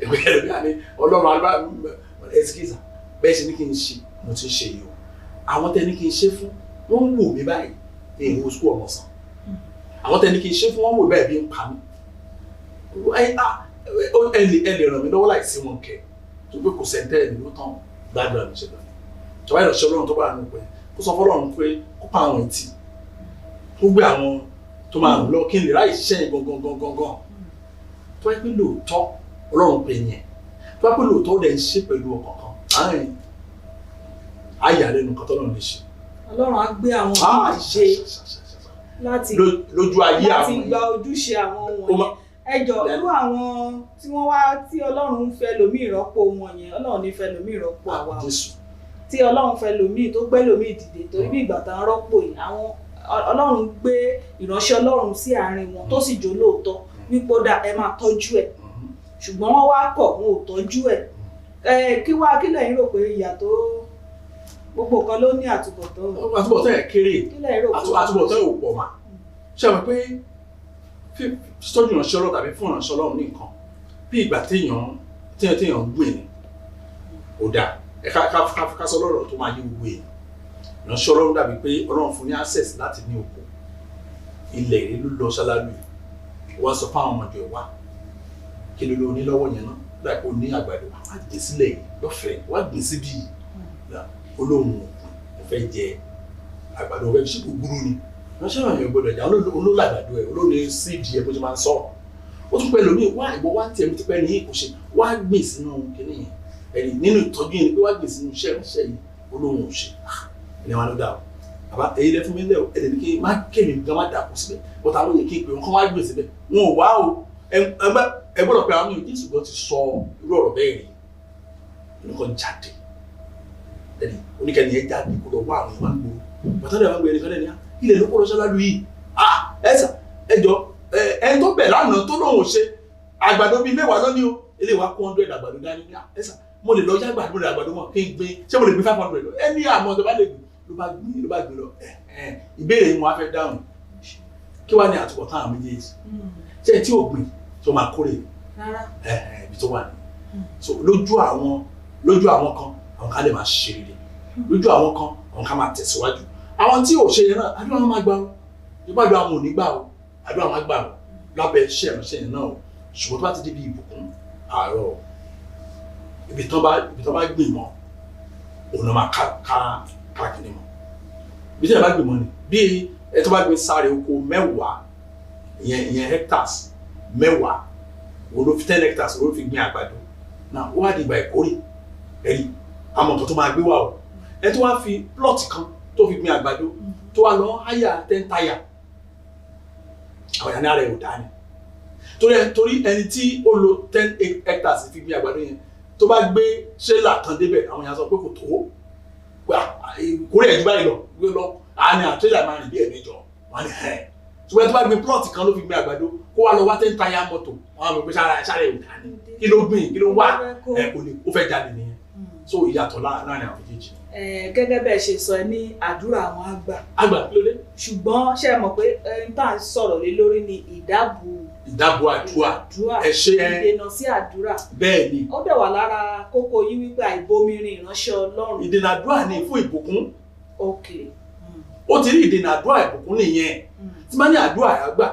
ẹgbẹ́ ẹ̀rọ bí i ọlọ́run alba ẹsikísà bẹ́ẹ̀ ṣe ní kí n ṣe mo ti ń ṣe yìí o àwọn tẹ́ ní kí n ṣe fún wọ́n ń wò mí báyìí ní ìwọ sukú ọmọ sàn àwọn tẹ́ ní kí n ṣe fún wọ́n ń wò báyìí bí ń pa mí ẹ lè ràn mí lọ́wọ́ láì sí wọn kẹ́ tó pé kò sẹ́ńtẹ́ ẹ̀ ló tán gbàdúrà mi ṣe lọ tọ́wá ìrọ̀ṣẹ́ ọlọ́run tó bá nù pé kó sọ fọlọ́run pé kó pa àwọn etí kó gbé àwọn tó máa ń lọ kí n lè ráyè ṣiṣẹ́ yẹn gangan tó wáyé pé lóòótọ́ ọlọ́run pè yẹn tó wáyé pé lóòótọ́ ó dẹ̀ ń ṣe pẹ̀lú ọkàn kan àárín àyà lẹ́nu kan tọ́lọ́run lè ṣe. ọlọ́run á gbé àwọn ọmọ ṣe láti lójú ayé àwọn láti gba ojúṣe àwọn wọ̀nyẹn ẹjọ́ irú àwọn tí wọ́n wá tí ọlọ́run ń fẹ́ lòmíì rọ́pò wọn yẹn ọlọ́run ní fẹ́ lòmíì rọ́pò àwa tí ọlọ́run fẹ́ lòmíì tó gbé lòmíì dìde torí bí ìgbà tán rọ́pò yìí àwọn ọlọ́run gbé ìránṣẹ́ ọlọ́run sí àárín wọn tó sì jó lóòótọ́ wípé ó dà ẹ máa tọ́jú ẹ̀ ṣùgbọ́n wọ́n wá kọ̀ wọn ò tọ́jú ẹ̀ kí lẹ́yìn rò pé ìyà tó gbogbo kan ló ní àtúbọ̀tán. àtúbọ̀tán ẹ̀ kéré àtúbọ̀tán ò pọ̀ mà ṣe àwọn pé tọ́jú ìránṣẹ́ ọlọ́run tàbí fún ìránṣẹ́ ọlọ́run ní nǹkan bí ìgbà téèyàn gbìn ní ó dáa ẹ ká sọ lọ́rọ̀ tó máa yí gbogbo èèyàn ìránṣẹ́ ọlọ́run dàbí pé ọlọ́run fún ní access láti ní oko ilẹ̀ èrè ló lọ ṣáláàlú wọ́n sọ fáwọn ọmọdé wa kí ló ní lọ́wọ́ yẹn náà láì kó ní àgbàdo wá gbé sílẹ̀ yìí lọ́fẹ̀ẹ́ wá gbé síbí olóhùn ò fẹ́ jẹ àgbàdo ọ̀fẹ́ ṣe gbogbo ni ìránṣẹ́ àwọn èèyàn gbọdọ̀ jà olólàgbàdo ẹ̀ olóhùn síìdì ẹ̀ bó ṣe máa ń sọ̀rọ̀ ó tún pẹ́ lómi wá ìwọ wá tiẹ̀ mi ti pẹ́ ní ìkùṣe wá gbé sínú kinní yẹn ẹ̀rí nínú ìtọ́jú yẹn ni pé wá gbé sínú iṣẹ́ ìránṣẹ́ yìí olóhùn ò ṣe ilẹ̀ wọn ló dà o àbá èyí lẹ fún mi lẹ o ẹ̀dẹ̀ ní kí má kémi gan má dà kú síbẹ̀ bọ́tà àwọn yẹn kí n pè wọn kán wá gbé síbẹ̀ wọn ò wá o ẹ gbọ́dọ̀ pé àwọn yòókì ṣùgbọ́n ti sọ irú ọ̀rọ̀ bẹ́ẹ̀ rí nǹkan jáde ẹni oníkẹ́ni ẹ jáde kó lọ wá àwọn ìwà gbó bọ́tà lè wá gbé ẹnìkan lẹ́ni ilẹ̀ ló kó lọ ṣáláàlú yìí ẹ̀sà ẹjọ́ ẹni tó bẹ̀ lánàá tó lóun ò ṣe àgbàdo bíi mẹ́wàá lónìí o eléyìí wá 100 àgbàdo dání ní ẹ̀sà mo lè lọ jágbà mo lè àgbàdo mọ̀ kí n gbé ṣé mo lè gbé 500 lọ ẹni àmọ́ tó bá lè gbé ló bá gbé lọ ìbéèrè yìí mo á fẹ́ dáhùn kí wàá ní àtúbọ̀tán àwọn méjèèjì ṣé tí ò gbìn tó máa kórè ibi tó wà ní so lójú àwọn kan àwọn kan lè máa ṣe rere lójú àwọn kan máa tẹ̀síwájú àwọn tí ò ṣe yẹn náà àdúrà wọn máa gbà ó ìgbàdúrà wọn ò ní gbà ó àdúrà wọn á gbà ó lábẹ́ iṣẹ́ ìránṣẹ́ yẹn náà ṣùgbọ́n tó bá ti débi ìbùkún àárọ̀ ibi tán bá gbìn mọ́ òun náà máa ká kìíní mọ́ ibi tí ẹ bá gbìn mọ́ ni bí ẹ tó bá gbìn sáré oko 10 ìyẹn hectares 10 òun ló fi 10 hectares òun ló fi gbìn àgbàdo náà ó wá di ìgbà ìkórè ẹ̀rí àmọ́ nǹkan tó máa gbé wà o ẹ tó wá fi plot kan tó fi gbìn àgbàdo tó wá lọ háyà 10 táyà àwọn ìyá náà rẹ̀ ò dá ni torí ẹni tí ó lo 10 hectares fi gbìn àgbàdo yẹn tó bá gbé ṣẹlá kan débẹ̀ àwọn èèyàn sọ pé kò tó kórè ẹ̀jú báyìí lọ àní àtẹ́lẹ̀ máa rìn bí ẹ̀mẹ́jọ wọn ni ṣùgbọ́n tó bá gbé plot kan ló fi gbìn àgbàdo kó wá lọ wá 10 táyà mọ́tò wọn àmọ́ pé sáré ò dá ni kí ló gbìn kí ló wá kò ní ó fẹ́ jáde nìyẹn so ìyàtọ̀ láàrin àwọn méjèèjì. Gẹ́gẹ́ bẹ́ẹ̀ ṣe sọ ní àdúrà àwọn àgbà kí ló dé. ṣùgbọ́n ṣe mọ̀ pé n tá à ń sọ̀rọ̀ lé lórí ni ìdábò àdúrà ẹ ṣe ìdènà sí àdúrà. bẹ́ẹ̀ ni ó dẹ̀ wà lára kókó yín wípé àìbomirin ìránṣẹ́ Ọlọ́run. ìdènà àdúrà ni fún ìbùkún. ok. ó ti rí ìdènà àdúrà ìbùkún nìyẹn tí máa ní àdúrà àgbà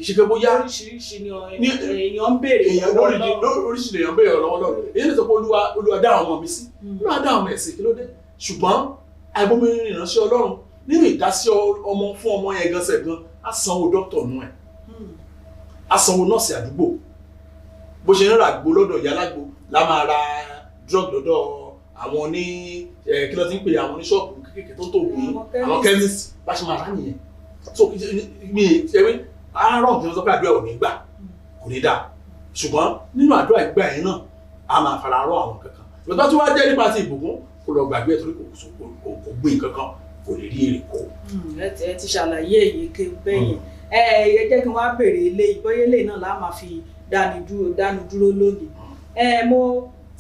ṣe pé bóyá oríṣiríṣi ni èèyàn ń béèrè oríṣiríṣi èèyàn ń béèrè lọ́wọ́ lọ́wọ́ èyí lè sọ pé olúwa dá àwọn ọmọ mi sí olúwa dá àwọn ọmọ ẹ̀sìn kí ló dé ṣùgbọ́n àìbómìnirin ìránṣẹ́ ọlọ́run nínú ìdásí ọmọ fún ọmọ yẹn gan sẹ̀ á sanwó dókítà nù ẹ̀ á sanwó nọ́ọ̀sì àdúgbò bó ṣe ń ra àgbo lọ́dọ̀ ìyá alágbo la máa ra drug lọ́dọ̀ àwọn ní kí ló ti ń pè àwọn oníṣọ́ọ̀bù kékeré tó tóògùn àwọn chemist bá ṣe máa rà nìyẹn so mi ẹ̀wé àárọ̀ kí wọ́n sọ pé àdúrà ò ní gbà kò ní dáa ṣùgbọ́n nínú àdúrà ìgbà yẹn náà a máa fara rọ àwọn kankan lọ́tọ́ tí wọ́n jẹ́ nípa ti ìbùkún kò lọ gbàgbé ẹ̀ torí kò gbé kankan kò lè rí èrè kó. ẹ ti ṣàlàyé èyí ké bẹ́yẹn ẹ jẹ́ kí wọ́n á bèrè eléyìí bóyá eléyìí náà láà máa fi dánu dúró lónìí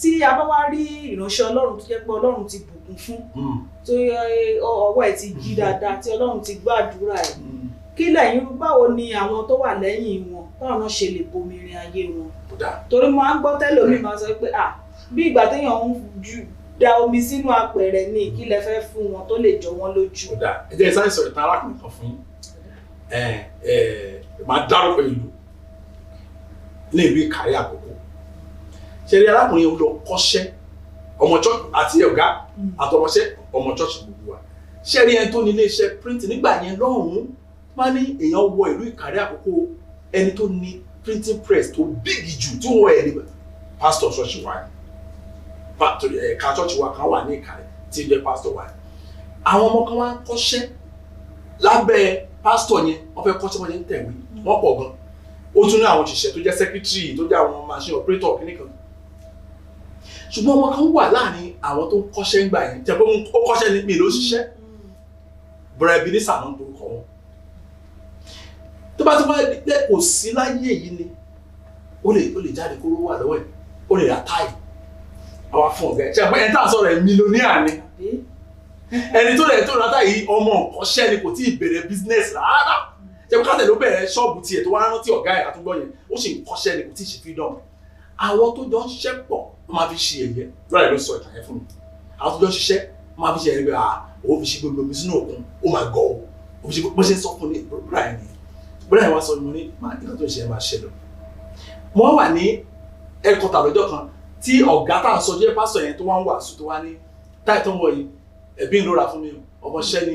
tí a bá wá rí ìránṣẹ́ ọlọ́run tó jẹ́ pé ọlọ́run ti bùkún fún tó ọwọ́ ẹ̀ ti jí dáadáa tí ọlọ́run ti gbàdúrà ẹ̀ kí lẹ́yìn báwo ni àwọn tó wà lẹ́yìn wọn báwọn náà ṣe lè bomirin ayé wọn torí mo máa ń gbọ́ tẹ́lòmíì máa sọ pé bí ìgbà téèyàn ń da omi sínú apẹ̀rẹ̀ ní kí lẹ fẹ́ fún wọn tó lè jọ wọn lójú. ẹ jẹ́ sáyẹ̀nsì ọ̀rẹ́ tán arákùnrin kan fún máa dárúkọ ìlú ní ìlú Ìkàrẹ́ Àkókò ṣe rí arákùnrin yẹn lọ kọ́ṣẹ́ ọmọ church àti ọ̀gá àtọmọṣẹ́ ọmọ church gbogbo wa ṣe rí ẹni tó ní iléeṣẹ́ printing nígbà yẹn lọ́hùn-ún máa ní èèyàn wọ ìlú Ìkàrẹ́ Àkókò ẹni tó ní printing press tó big jù tí wọ́n ẹ̀ ní pastor church wa ẹ̀ka church wa kan wà ní Ìkàrẹ́ tí ó jẹ́ pastor wa àwọn ọmọ kan wá ń kọ́ṣẹ́ lábẹ́ pastor yẹn wọ́n fẹ́ kọ́ṣẹ́ wọ́n yẹn ń tẹ̀wé wọ́n pọ̀ gan ó tún ní àwọn òṣìṣẹ́ tó jẹ́ secretary tó jẹ́ àwọn machine operator kìnnìkan ṣùgbọ́n ọmọ kan wà láàrin àwọn tó ń kọ́ṣẹ́ ń gbà yẹn jẹ́ pé ó kọ́ṣẹ́ ní mi ló ṣiṣẹ́ bẹ̀rẹ̀ bí ní sàmọ́ tó kọ́ wọn tó bá ti wá pé kò sí láyé yìí ni ó lè jáde kó ló wà lọ́wọ́ ẹ̀ ó lè ra táì àwa fún ọ̀gá ẹ̀ ṣe àpẹẹrẹ tá à ń sọ̀rọ̀ ẹ̀ mílíọ̀nìà ni ẹni tó lẹ̀ tó ra táì ọmọ ọ̀kọ́ṣẹ́ ni kò tí ì bẹ̀rẹ̀ business rárá ṣe pé káàtẹ̀ ló bẹ̀rẹ̀ ṣọ́ọ̀bù tiẹ̀ tó wá rántí ọ̀gá ẹ̀ àtúgbọ́ yẹn ó sì ń kọ́ṣẹ́ ni kò tí ì ṣe freedom àwọn tó jọ ń ṣiṣẹ́ pọ̀ wọ́n máa fi ṣe ẹ̀yẹ lọ́rẹ̀ ló sọ ìtàn yẹn fún mi àwọn tó jọ ń ṣiṣẹ́ wọ́n máa fi ṣe ẹ̀yẹ òun fi ṣe gbogbo omi sínú òkun ó máa gọ̀ ọ́ fi ṣe bó ṣe ń sọ fún ní Brian ni Brian wá sọ ní mo ní nǹkan tó ń ṣe ẹ̀ máa ṣe lọ. wọ́n wà ní ẹ̀kọ́ta lọ́jọ́ kan tí ọ̀gá tá à ń sọ jẹ́ pásítọ̀ yẹn tó wá ń wàásù tó wá ní táì tó ń wọ̀ yìí ẹ̀bí ń lóra fún mi ọmọ ṣẹ́ ni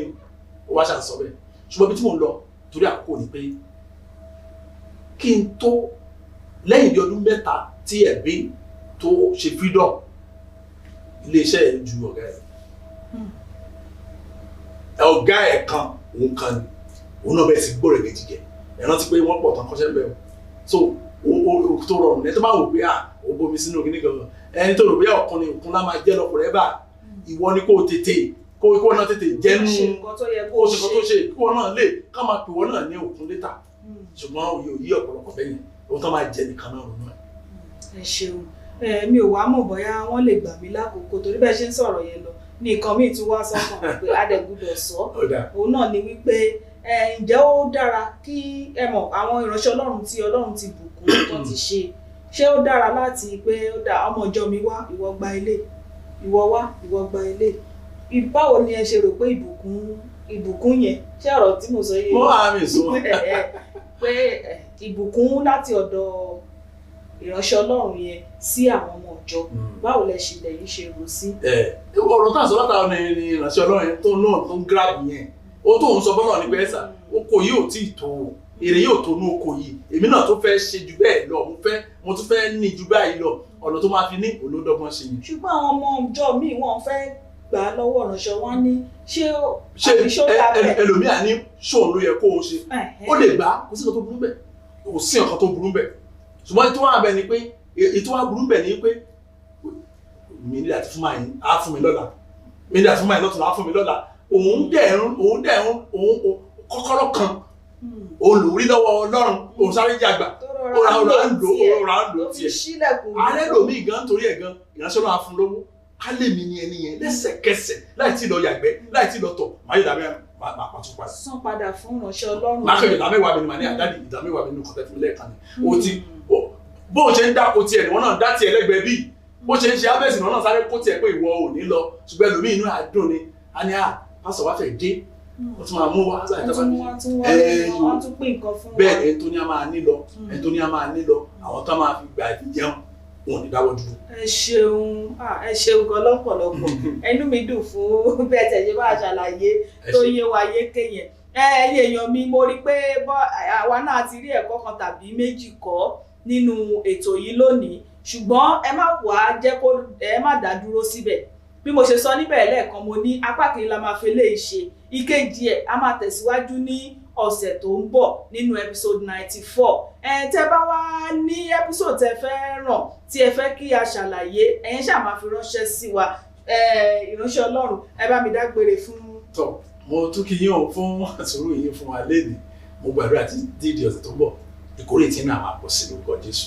ó wá ṣàṣọ bẹ́ẹ̀ ṣùgbọ́n bí tí mò ń lọ torí àkókò ni pé kí n tó lẹ́yìn bí ọdún mẹ́ta tí ẹ̀bí tó ṣe freedom iléeṣẹ́ ẹ̀ ju ọ̀gá ẹ̀ kan òun kan ni òun náà bẹ̀rẹ̀ sí gbọ́rẹ̀ gẹ̀jìgẹ̀ ẹ̀ rántí pé wọ́n pọ̀ tán kọ́ṣẹ́ bẹ́ẹ̀ so o tó rọrùn ẹ̀ tó bá wò pé o bomi sínú ògì nìkan ẹni tó rò pé ọ̀kan ni òkun lá máa jẹ́ lọ forever ìwọ ni kó tètè kó náà tètè jẹ́nu kó ṣe nǹkan tó ṣe kí wọ́n náà lè ká máa pè wọ́n náà ní òkun létà ṣùgbọ́n òye òye ọ̀pọ̀lọpọ̀ bẹ́yẹn òun tó máa jẹ nìkan náà ronú ẹ̀. ẹ ṣeun mi ò wá mọ̀ bóyá wọ́n lè gbà mí lákòókò torí bẹ́ẹ̀ ṣe ń sọ̀rọ̀ yẹn lọ ní nǹkan míì tún wá sọ́kàn pé adẹ̀gbùdọ̀ sọ òun náà ni wípé ǹjẹ́ ó dára kí ẹ mọ̀ àwọn ìránṣẹ́ Ọlọ́run tí Ọlọ́run ti bùkún tó ti ṣé ó dára láti pé ó dá ọmọ ìjọ mi wá ìwọ gba ilé ìwọ wá ìwọ gba ilé báwo ni ẹ ṣe rò pé ìbùkún yẹn ṣé ọ̀rọ̀ tí mo sọ yé mo àmì sọ pé ìbùkún láti ọ̀dọ̀ ìránṣẹ́ Ọlọ́run yẹn sí àwọn ọmọ ìjọ báwo lẹ ṣe lẹ́yìn ṣe rò sí. ọ̀rọ̀ tá à ń sọ látara ni ìránṣẹ́ Ọlọ́run yẹn tó náà tó ń gíráàbù yẹn ó tó ń sọ fọ́nà ní pé ẹ̀sà oko yìí ò tí ì tó èrè yóò tó ní oko yìí èmi náà tó fẹ́ ṣe jù bẹ́ẹ̀ lọ mo tún fẹ́ ní jù báyìí lọ ọ̀nà tó máa fi ní olódọ́gbọ́n ṣe yẹn. ṣùgbọ́n àwọn ọmọ ìjọ míì wọ́n fẹ́ gbà á lọ́wọ́ ìránṣẹ́ wọn ní ṣé ẹlòmíà ní ṣóun ló yẹ kó o ṣe ó lè gbà kò sí nǹkan tó burú bẹ́ẹ̀ kò sí nǹkan tó burú bẹ́ẹ̀ ṣùgbọ́n ètò wa bẹ̀ ni pé ètò wa burú bẹ̀ ni pé mi ní àti fún máa yín á fún mi lọ́la mi ní àti fún máa yín lọ́tún á fún mi lọ́la òun dẹ̀ kọ́kọ́rọ́ kan olùrí lọ́wọ́ Ọlọ́run òun sáré jàgbà ọ̀rọ̀ ń lò tiẹ̀ ààrẹ lòmí gan torí ẹ̀ gan ìránṣẹ́ Ọlọ́run á fún lówó ká lè mi ní ẹni yẹn lẹ́sẹ̀kẹsẹ̀ láì tí lọ yàgbẹ́ láì tí lọ tọ̀ máa yẹ ìdámẹ́wàá máa pàtó padà. san padà fún ìránṣẹ́ Ọlọ́run. máa kẹ́yìn ìdámẹ́wàá mi ni màá ní àdáàdì ìdámẹ́wàá mi nínú kọ́tẹ́ fún mi lẹ́ẹ̀kan ni o ti bó o ṣe ń dáko tiẹ̀ ni wọ́n náà dá tiẹ̀ lẹ́gbẹ̀ẹ́ bíi bó ṣe ń ṣe abẹ́sì náà sáré kó tiẹ̀ pé ìwọ ò ní lọ ṣùgbọ́n ẹlòmíì inú àdùn ni a ní pásọ̀ wá fẹ́ dé wọ́n tún máa mú wá láì tọ́ bá ní wọ́n tún pín nǹkan fún wa. bẹ́ẹ̀ ẹni tó ní a máa ní lọ ẹni tó ní a máa ní lọ àwọn tó máa fi gbà fi jẹun wọn ò ní dáwọ́ dúró. ẹ ṣeun gan lọ́pọ̀lọpọ̀ ẹnu mi dùn fún bẹ́ẹ̀ tẹ̀lé bá ṣàlàyé tó yé wa yéké yẹn. ẹ̀yin èèyàn mi mo rí pé àwa náà ti rí ẹ̀kọ́ kan tàbí méjì kọ́ nínú ètò yìí lónìí ṣùgbọ́n ẹ má wá jẹ́ kó ẹ má dá dúró síbẹ̀ bí mo ṣe sọ níbẹ̀ lẹ́ẹ̀kan mo ní apá kìí la máa fi lè ṣe ìkejì ẹ̀ a máa tẹ̀síwájú ní ọ̀sẹ̀ tó ń bọ̀ nínú episode 94 tẹ́ bá wá ní episode tẹ́ fẹ́ ràn tí ẹ fẹ́ kí a ṣàlàyé ẹ̀yin ṣáà máa fi ránṣẹ́ sí wa ìránṣẹ́ Ọlọ́run ẹ bá mi dágbére fún. tọ́ mo tún kí yín o fún àtúrò yín fún wa lénìí mo gbàdúrà tí dídì ọ̀sẹ̀ tó ń bọ̀ ìkórè tí náà máa pọ̀ sí lórúkọ Jésù.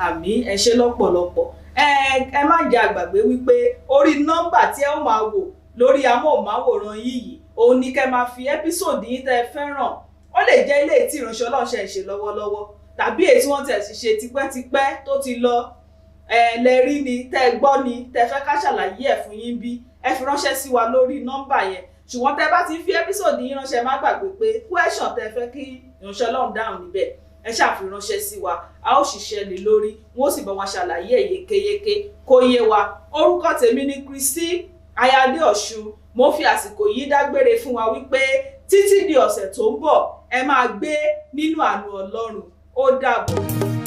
àmín ẹ ṣé lọ́pọ̀lọpọ̀ ẹ má jẹ́ àgbàgbé wípé orí nọ́mbà tí ẹ ó máa wò lórí amóhùnmáwòrán yìí òun ni kẹ́ máa fi ẹ́písòdì yín tẹ́ ẹ fẹ́ràn ó lè jẹ́ ilé tí ìránṣẹ́ Ọlọ́run ṣe ń ṣe lọ́wọ́lọ́wọ́ tàbí èyí tí wọ́n tẹ̀ sí ṣe tipẹ́tipẹ́ tó ti lọ lẹ́rí ni tẹ́ ẹ gbọ́ ni tẹ́ fẹ́ ká ṣàlàyé ẹ̀ fún yín bí ẹ fi ránṣẹ́ sí wa lórí nọ́mbà yẹn ṣùgbọ́n tẹ́ bá ti fi ẹ́písòdì yín ránṣẹ́ má gbàgbé pé question tẹ́ fẹ́ kí ìránṣẹ́ Ọlọ́run dáhùn níbẹ̀ ẹ ṣàfiránṣẹ́ sí wa a ó ṣiṣẹ́ lé lórí wọn ó sì bá wa ṣàlàyé yékéyéké kó yé wa orúkọ tèmi ní Kristi Ayáde Ọ̀ṣun mo fi àsìkò yìí dágbére fún wa wípé títí di ọ̀sẹ̀ tó ń bọ̀ ẹ máa gbé nínú àánú Ọlọ́run ó dàbọ̀.